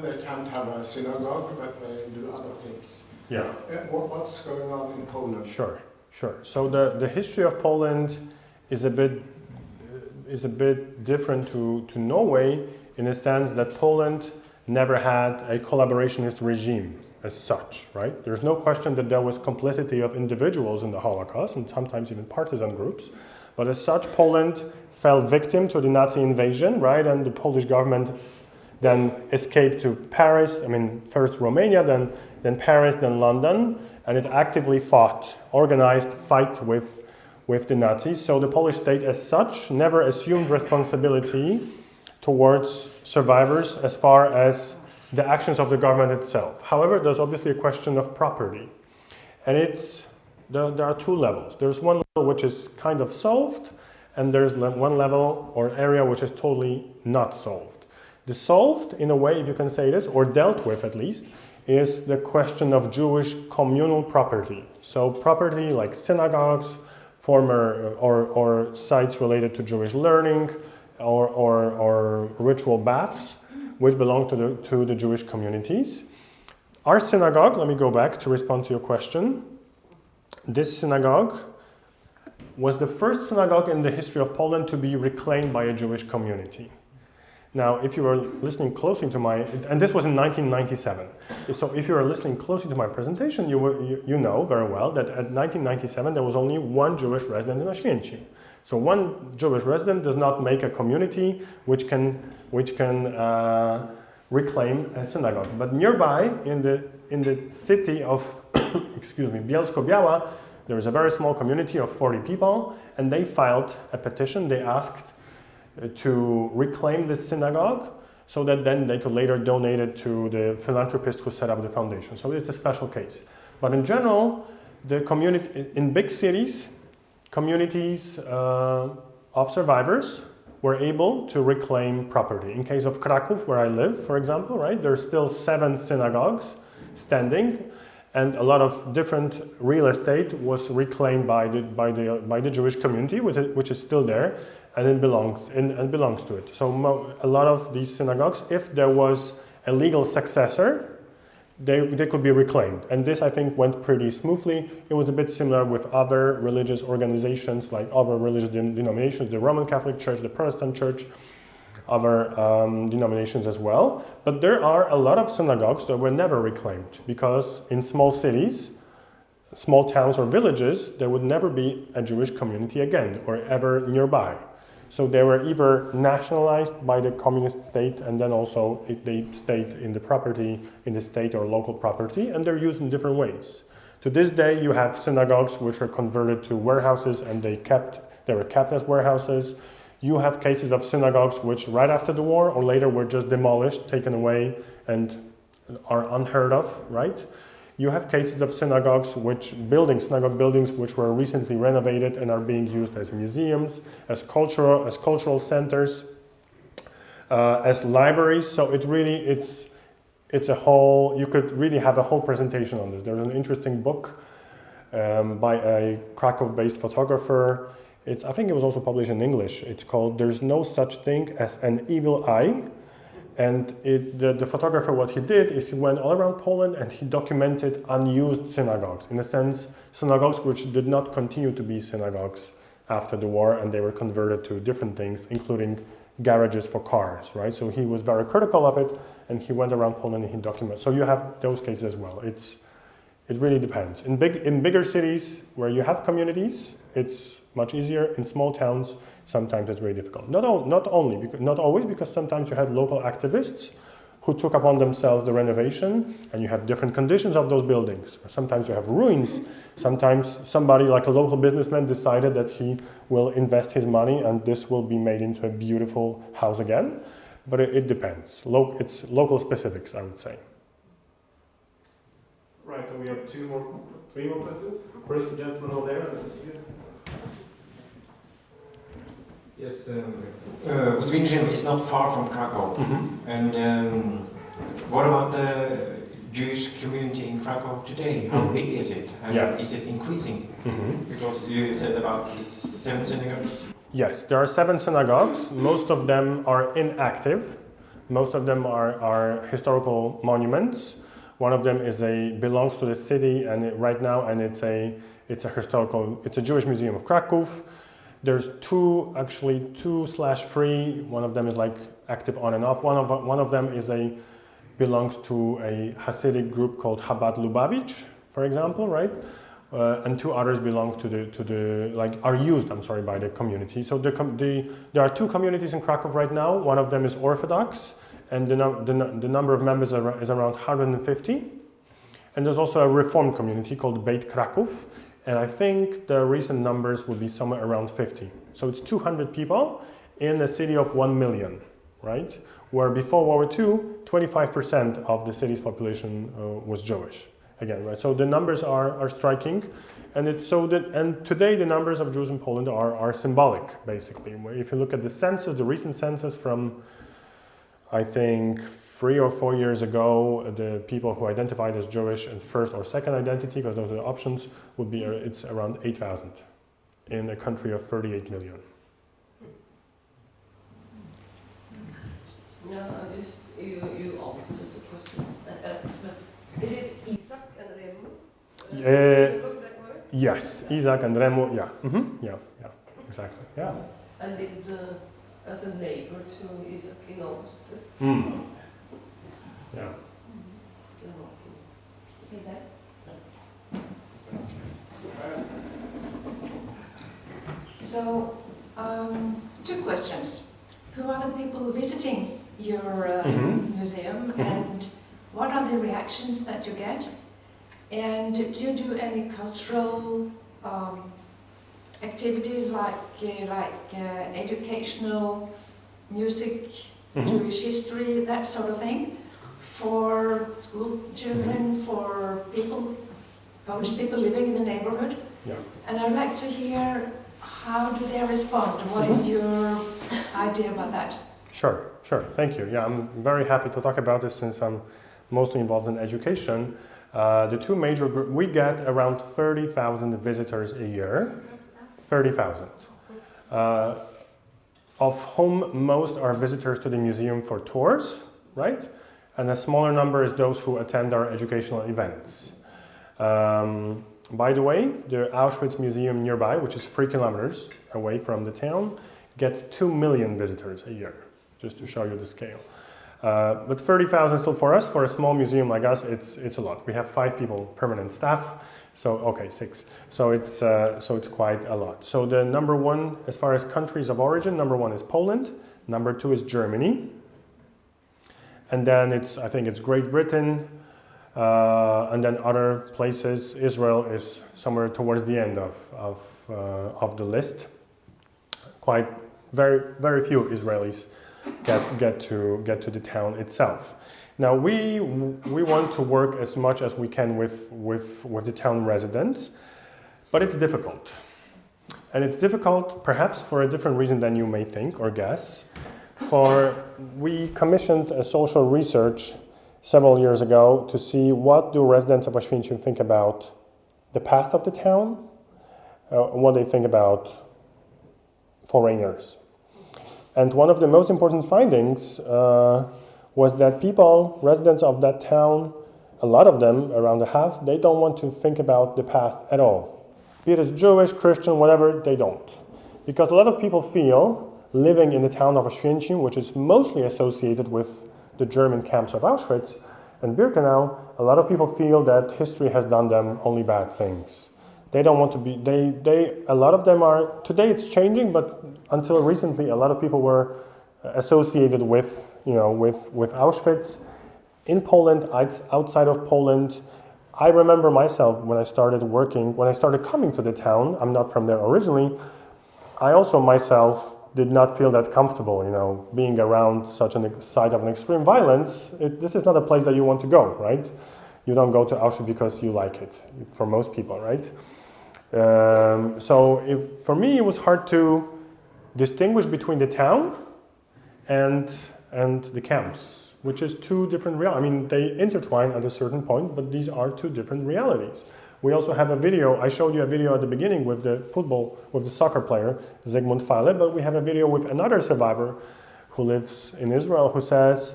they can't have a synagogue, but they do other things. Yeah. What's going on in Poland? Sure. So the history of Poland is a bit different to Norway in a sense that Poland never had a collaborationist regime as such, right? There's no question that there was complicity of individuals in the Holocaust and sometimes even partisan groups, but as such, Poland fell victim to the Nazi invasion, right? And the Polish government then escaped to Paris, first Romania, then Paris, then London, and it actively organized fight with the Nazis. So the Polish state as such never assumed responsibility towards survivors as far as the actions of the government itself. However, there's obviously a question of property. And there are 2 levels. There's one level which is kind of solved, and there's one level or area which is totally not solved. The solved, in a way, if you can say this, or dealt with at least, is the question of Jewish communal property. So property like synagogues, former or sites related to Jewish learning, or ritual baths, which belong to the Jewish communities. Our synagogue, let me go back to respond to your question. This synagogue was the first synagogue in the history of Poland to be reclaimed by a Jewish community. Now, if you were listening closely to and this was in 1997. So if you were listening closely to my presentation, you know very well that at 1997 there was only 1 Jewish resident in Oświęcim. So 1 Jewish resident does not make a community which can reclaim a synagogue. But nearby, in the city of excuse me, Bielsko-Biała, there was a very small community of 40 people, and they filed a petition. They asked to reclaim this synagogue so that then they could later donate it to the philanthropist who set up the foundation. So it's a special case. But in general, the community in big cities, communities of survivors were able to reclaim property. In case of Kraków, where I live, for example, right, there's still 7 synagogues standing, and a lot of different real estate was reclaimed by the Jewish community, which is still there, and it belongs to it. So a lot of these synagogues, if there was a legal successor, they could be reclaimed. And this, I think, went pretty smoothly. It was a bit similar with other religious organizations, like other religious denominations, the Roman Catholic Church, the Protestant Church, other denominations as well. But there are a lot of synagogues that were never reclaimed, because in small cities, small towns or villages, there would never be a Jewish community again, or ever nearby. So they were either nationalized by the communist state, and then also they stayed in the property, in the state or local property, and they're used in different ways. To this day, you have synagogues which are converted to warehouses, and they were kept as warehouses. You have cases of synagogues which right after the war or later were just demolished, taken away, and are unheard of, right? You have cases of synagogue buildings which were recently renovated and are being used as museums, as cultural centers, as libraries. So it's a whole, you could really have a whole presentation on this. There's an interesting book by a Krakow-based photographer. I think it was also published in English. It's called "There's No Such Thing as an Evil Eye." And the photographer, what he did is he went all around Poland and he documented unused synagogues. In a sense, synagogues which did not continue to be synagogues after the war, and they were converted to different things, including garages for cars, right? So he was very critical of it, and he went around Poland and he documented. So you have those cases as well. It really depends. In bigger cities where you have communities, it's much easier. In small towns, sometimes it's very difficult. Not always, because sometimes you have local activists who took upon themselves the renovation, and you have different conditions of those buildings. Sometimes you have ruins. Sometimes somebody, like a local businessman, decided that he will invest his money and this will be made into a beautiful house again. But it depends. It's local specifics, I would say. Right, and we have 3 more questions. First, the gentleman over there. Yes, Oświęcim is not far from Krakow. And what about the Jewish community in Krakow today? How big is it? And is it increasing? Because you said about these 7 synagogues. Yes, there are 7 synagogues. Most of them are inactive. Most of them are historical monuments. One of them belongs to the city, and it's a Jewish Museum of Krakow. There's 2/3. One of them is like active on and off. One of them belongs to a Hasidic group called Chabad Lubavitch, for example, right? And 2 others belong are used by the community. So there are 2 communities in Krakow right now. One of them is Orthodox, and the number of members is around 150. And there's also a Reformed community called Beit Kraków. And I think the recent numbers would be somewhere around 50. So it's 200 people in a city of 1 million, right? Where before World War II, 25% of the city's population was Jewish. Again, right? So the numbers are striking, and today the numbers of Jews in Poland are symbolic, basically. If you look at the census, the recent census from, I think, 3 or 4 years ago, the people who identified as Jewish in first or second identity, because those are the options, it's around 8,000 in a country of 38 million. No, you answered the question. Is it Isaac and Remo? Yes, Isaac and Remo. Yeah, yeah, exactly. Yeah. And lived as a neighbor to Isaac in Auschwitz. Yeah. So, 2 questions. Who are the people visiting your museum, and what are the reactions that you get? And do you do any cultural activities like educational, music, Jewish history, that sort of thing, for school children, for people, Polish people living in the neighborhood? Yeah. And I'd like to hear how do they respond? What is your idea about that? Sure. Thank you. Yeah, I'm very happy to talk about this since I'm mostly involved in education. The two major groups, we get around 30,000 visitors a year. 30,000. Of whom most are visitors to the museum for tours, right? And a smaller number is those who attend our educational events. By the way, the Auschwitz Museum nearby, which is 3 kilometers away from the town, gets 2 million visitors a year, just to show you the scale. But 30,000 still for us, for a small museum like us, it's a lot. We have 5 people permanent staff, so okay, 6. So it's quite a lot. So the number one, as far as countries of origin, number 1 is Poland, number 2 is Germany, and then I think it's Great Britain, and then other places. Israel is somewhere towards the end of the list. Quite very few Israelis get to the town itself. Now we want to work as much as we can with the town residents, but it's difficult. And it's difficult perhaps for a different reason than you may think or guess. We commissioned a social research several years ago to see what do residents of Oświęcim think about the past of the town, what they think about foreigners. And one of the most important findings was that residents of that town, a lot of them, around a half, they don't want to think about the past at all. Be it as Jewish, Christian, whatever, they don't. Because a lot of people feel, living in the town of Oświęcim, which is mostly associated with the German camps of Auschwitz and Birkenau, a lot of people feel that history has done them only bad things. They don't want to be, a lot of them are, today it's changing, but until recently a lot of people were associated with Auschwitz. In Poland, outside of Poland, I remember myself when I started coming to the town, I'm not from there originally, I also myself did not feel that comfortable, being around such a site of an extreme violence. This is not a place that you want to go, right? You don't go to Auschwitz because you like it, for most people, right? For me, it was hard to distinguish between the town and the camps, which is two different realities. I mean, they intertwine at a certain point, but these are two different realities. We also have a video, I showed you a video at the beginning with the soccer player, Zygmunt Fale, but we have a video with another survivor who lives in Israel who says,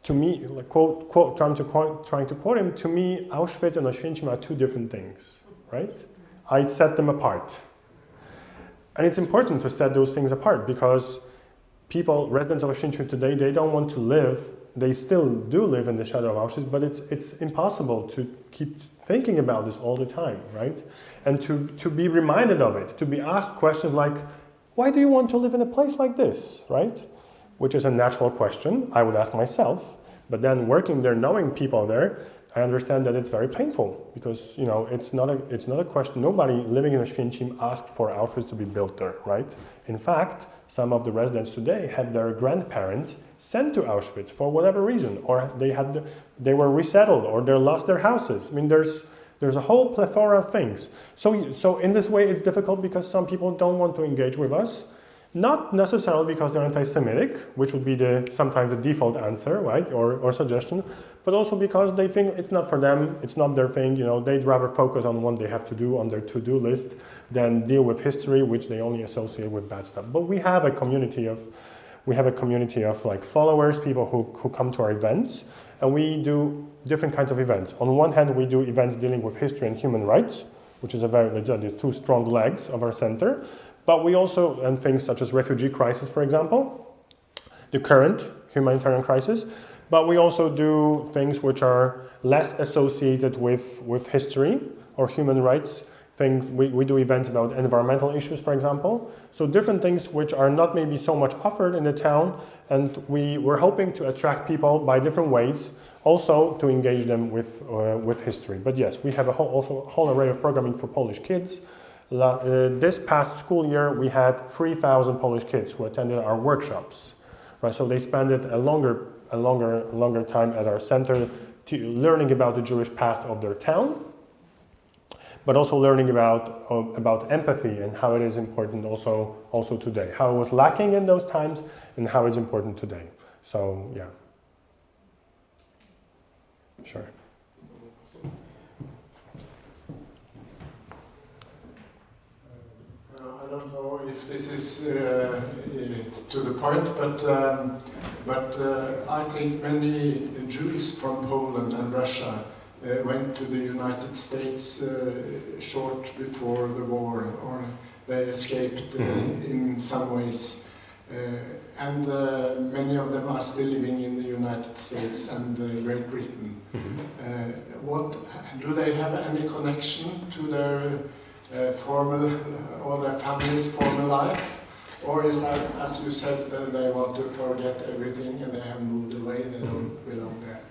to me, trying to quote him, to me, Auschwitz and Oświęcim are two different things, right? I set them apart. And it's important to set those things apart because residents of Oświęcim today, they don't want to live, they still do live in the shadow of Auschwitz, but it's impossible to keep thinking about this all the time, right? And to be reminded of it, to be asked questions like, why do you want to live in a place like this, right? Which is a natural question I would ask myself, but then working there, knowing people there, I understand that it's very painful because it's not a question. Nobody living in Oświęcim asked for Auschwitz to be built there, right? In fact, some of the residents today had their grandparents sent to Auschwitz for whatever reason, or they were resettled, or they lost their houses. I mean, there's a whole plethora of things. So in this way, it's difficult because some people don't want to engage with us. Not necessarily because they're anti-Semitic, which would be sometimes the default answer, right, or suggestion, but also because they think it's not for them, it's not their thing, they'd rather focus on what they have to do on their to-do list than deal with history, which they only associate with bad stuff. But we have a community of like followers, people who come to our events, and we do different kinds of events. On one hand, we do events dealing with history and human rights, which is the two strong legs of our center. But we also, and things such as refugee crisis, for example, the current humanitarian crisis, but we also do things which are less associated with history or human rights. We do events about environmental issues, for example. So different things which are not maybe so much offered in the town, and we're hoping to attract people by different ways also to engage them with history. But yes, we have also a whole array of programming for Polish kids. This past school year, we had 3,000 Polish kids who attended our workshops. Right, so they spent a longer time at our center, learning about the Jewish past of their town, but also learning about empathy and how it is important also today, how it was lacking in those times and how it's important today. So yeah, sure. I don't know if this is to the point, but I think many Jews from Poland and Russia went to the United States short before the war, or they escaped in some ways. And many of them are still living in the United States and Great Britain. Do they have any connection to their formal or their family's formal life? Or is that, as you said, they want to forget everything and they have moved away, they don't belong there?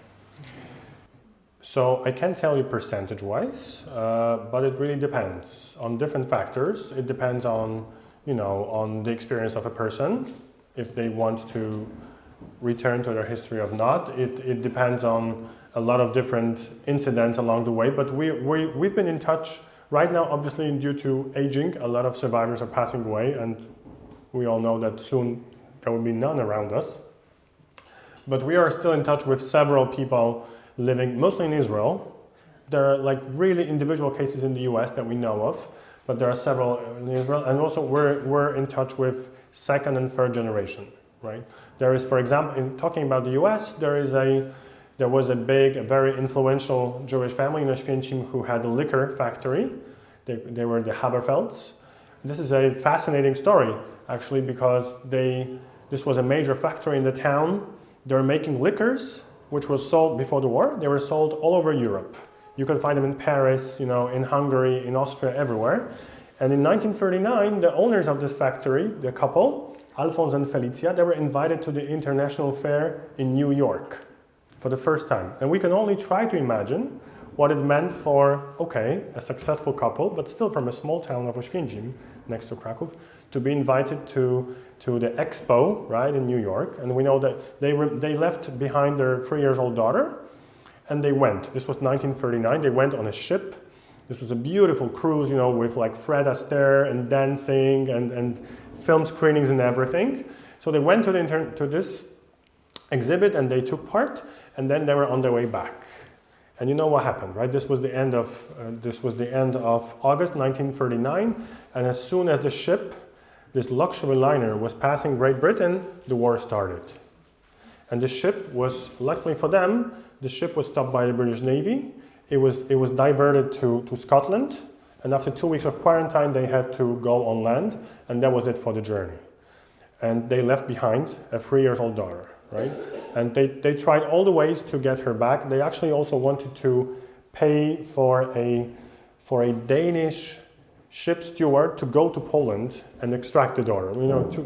So I can't tell you percentage-wise, but it really depends on different factors. It depends on, on the experience of a person, if they want to return to their history or not. It depends on a lot of different incidents along the way, but we've been in touch. Right now, obviously, due to aging, a lot of survivors are passing away, and we all know that soon there will be none around us. But we are still in touch with several people living mostly in Israel. There are like really individual cases in the US that we know of, but there are several in Israel. And also we're in touch with second and third generation, right? There is, for example, in talking about the US, there was a very influential Jewish family in Oświęcim who had a liquor factory. They were the Haberfelds. This is a fascinating story, actually, because this was a major factory in the town. They were making liquors, which was sold before the war. They were sold all over Europe. You can find them in Paris, in Hungary, in Austria, everywhere. And in 1939, the owners of this factory, the couple, Alphonse and Felicia, they were invited to the International Fair in New York for the first time. And we can only try to imagine what it meant for, a successful couple, but still from a small town of Oświęcim, next to Krakow, to be invited to the expo, right, in New York. And we know that they left behind their 3-year-old daughter, and they went. This was 1939. They went on a ship. This was a beautiful cruise, with like Fred Astaire and dancing and film screenings and everything. So they went to this exhibit and they took part, and then they were on their way back. And you know what happened, right? This was the end of August 1939, and as soon as the ship, this luxury liner, was passing Great Britain, the war started. And the ship was, luckily for them, the ship was stopped by the British Navy. It was diverted to Scotland, and after 2 weeks of quarantine, they had to go on land, and that was it for the journey. And they left behind a 3-year-old daughter, right? And they tried all the ways to get her back. They actually also wanted to pay for a Danish ship steward to go to Poland and extract the daughter.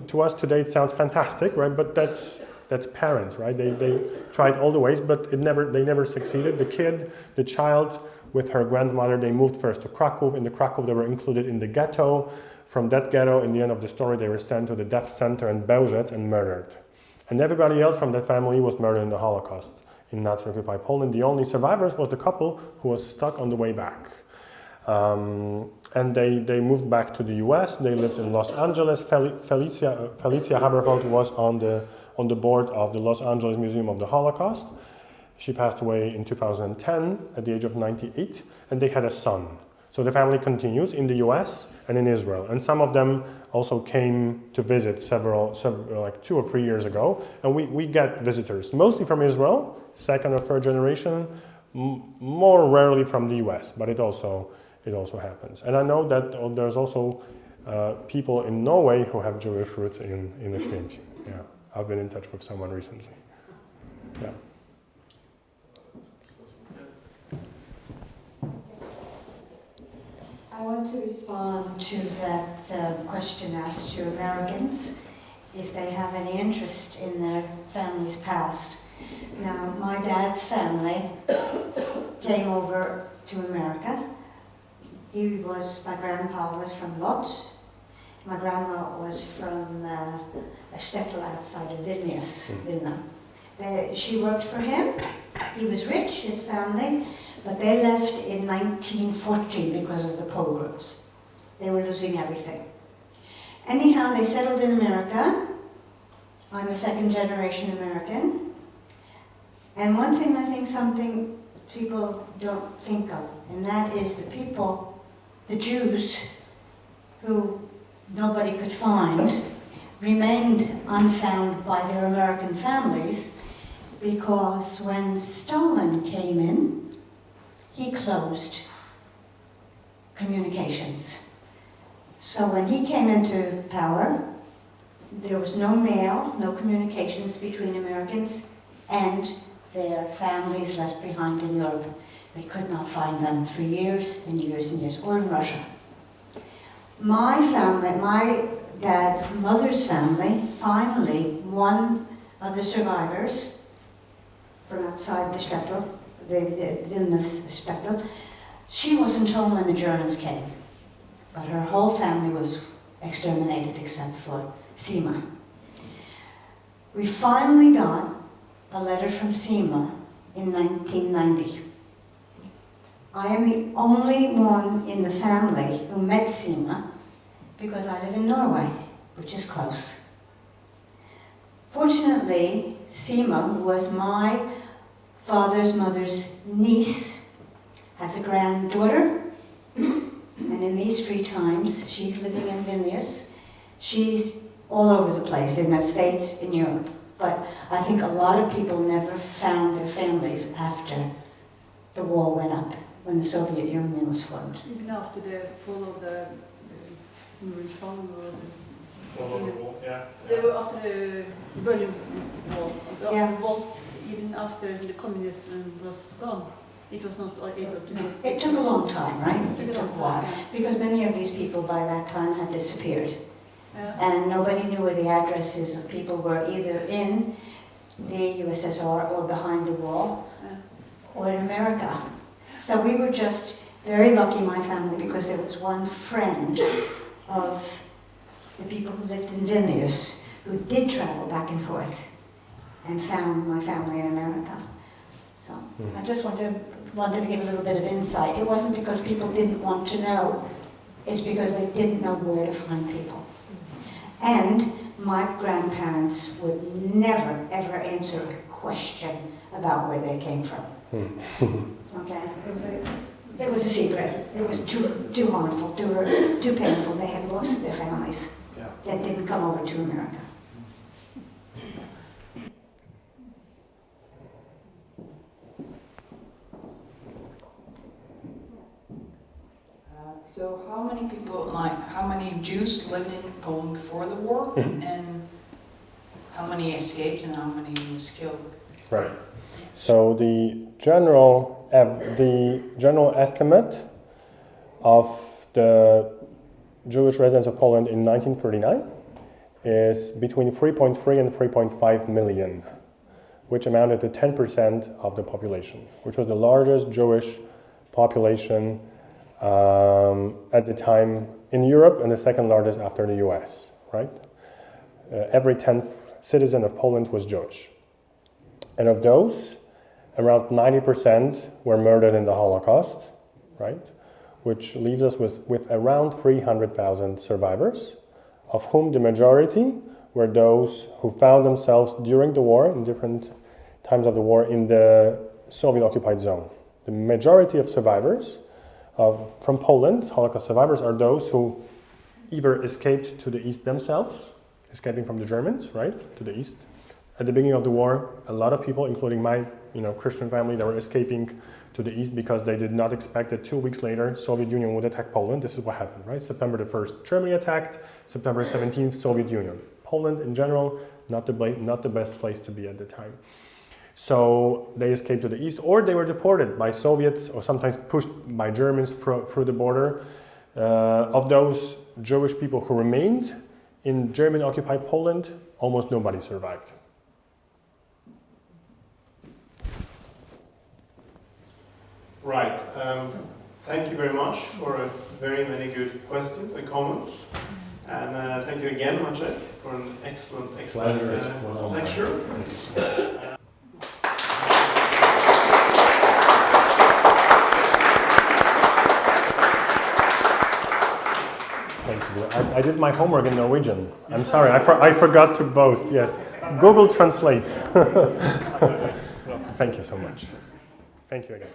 To us today it sounds fantastic, right? But that's parents, right? They tried all the ways, but they never succeeded. The child with her grandmother, they moved first to Krakow. In the Krakow, they were included in the ghetto. From that ghetto, in the end of the story, they were sent to the death center in Bełżec and murdered. And everybody else from that family was murdered in the Holocaust in Nazi-occupied Poland. The only survivors was the couple who was stuck on the way back. And they moved back to the US. They lived in Los Angeles. Felicia Haberfeld was on the board of the Los Angeles Museum of the Holocaust. She passed away in 2010 at the age of 98, and they had a son. So the family continues in the US and in Israel. And some of them also came to visit several like 2 or 3 years ago. And we get visitors, mostly from Israel, second or third generation, more rarely from the US, but it also happens. And I know that there's also people in Norway who have Jewish roots in Oświęcim. Yeah, I've been in touch with someone recently. Yeah. I want to respond to that question asked to Americans, if they have any interest in their family's past. Now, my dad's family came over to America. My grandpa was from Lodz. My grandma was from a shtetl outside of Vilna. She worked for him. He was rich, his family, but they left in 1914 because of the pogroms. They were losing everything. Anyhow, they settled in America. I'm a second-generation American. And one thing I think something people don't think of, and that is the people, the Jews, who nobody could find, remained unfound by their American families because when Stalin came in, he closed communications. So when he came into power, there was no mail, no communications between Americans and their families left behind in Europe. They could not find them for years and years and years, or in Russia. My family, my dad's mother's family, finally, one of the survivors from outside the shtetl, the Vilna shtetl, she wasn't home when the Germans came, but her whole family was exterminated except for Sima. We finally got a letter from Sima in 1990. I am the only one in the family who met Sima because I live in Norway, which is close. Fortunately, Sima, who was my father's mother's niece, has a granddaughter, and in these free times, she's living in Vilnius. She's all over the place, in the States, in Europe. But I think a lot of people never found their families after the wall went up, when the Soviet Union was formed. Even after the fall of the they were after the Berlin Wall. Yeah. Wall, even after the communism was gone, it was not able to go. It took a long time, right? It took a while. Because many of these people by that time had disappeared. And nobody knew where the addresses of people were, either in the USSR or behind the wall, or in America. So we were just very lucky, my family, because there was one friend of the people who lived in Vilnius who did travel back and forth and found my family in America. So I just wanted to give a little bit of insight. It wasn't because people didn't want to know, it's because they didn't know where to find people. And my grandparents would never, ever answer a question about where they came from. Okay? It was a secret. It was too harmful, too painful. They had lost their families that didn't come over to America. So how many people, how many Jews lived in Poland before the war, and how many escaped and how many was killed? Right. So the general estimate of the Jewish residents of Poland in 1939 is between 3.3 and 3.5 million, which amounted to 10% of the population, which was the largest Jewish population at the time in Europe and the second largest after the US, right? Every 10th citizen of Poland was Jewish. And of those, around 90% were murdered in the Holocaust, right? Which leaves us with around 300,000 survivors, of whom the majority were those who found themselves during the war, in different times of the war, in the Soviet-occupied zone. The majority of survivors from Poland, Holocaust survivors, are those who either escaped to the east themselves, escaping from the Germans, right, to the east. At the beginning of the war, a lot of people, including my Christian family, they were escaping to the east because they did not expect that 2 weeks later, Soviet Union would attack Poland. This is what happened, right? September the 1st, Germany attacked. September 17th, Soviet Union. Poland, in general, not the best place to be at the time. So they escaped to the east, or they were deported by Soviets, or sometimes pushed by Germans through the border. Of those Jewish people who remained in German-occupied Poland, almost nobody survived. Right. Thank you very much for very many good questions and comments. And thank you again, Maciek, for an excellent lecture. Thank you. I did my homework in Norwegian. I'm sorry, I forgot to boast, yes. Google Translate. Thank you so much. Thank you again.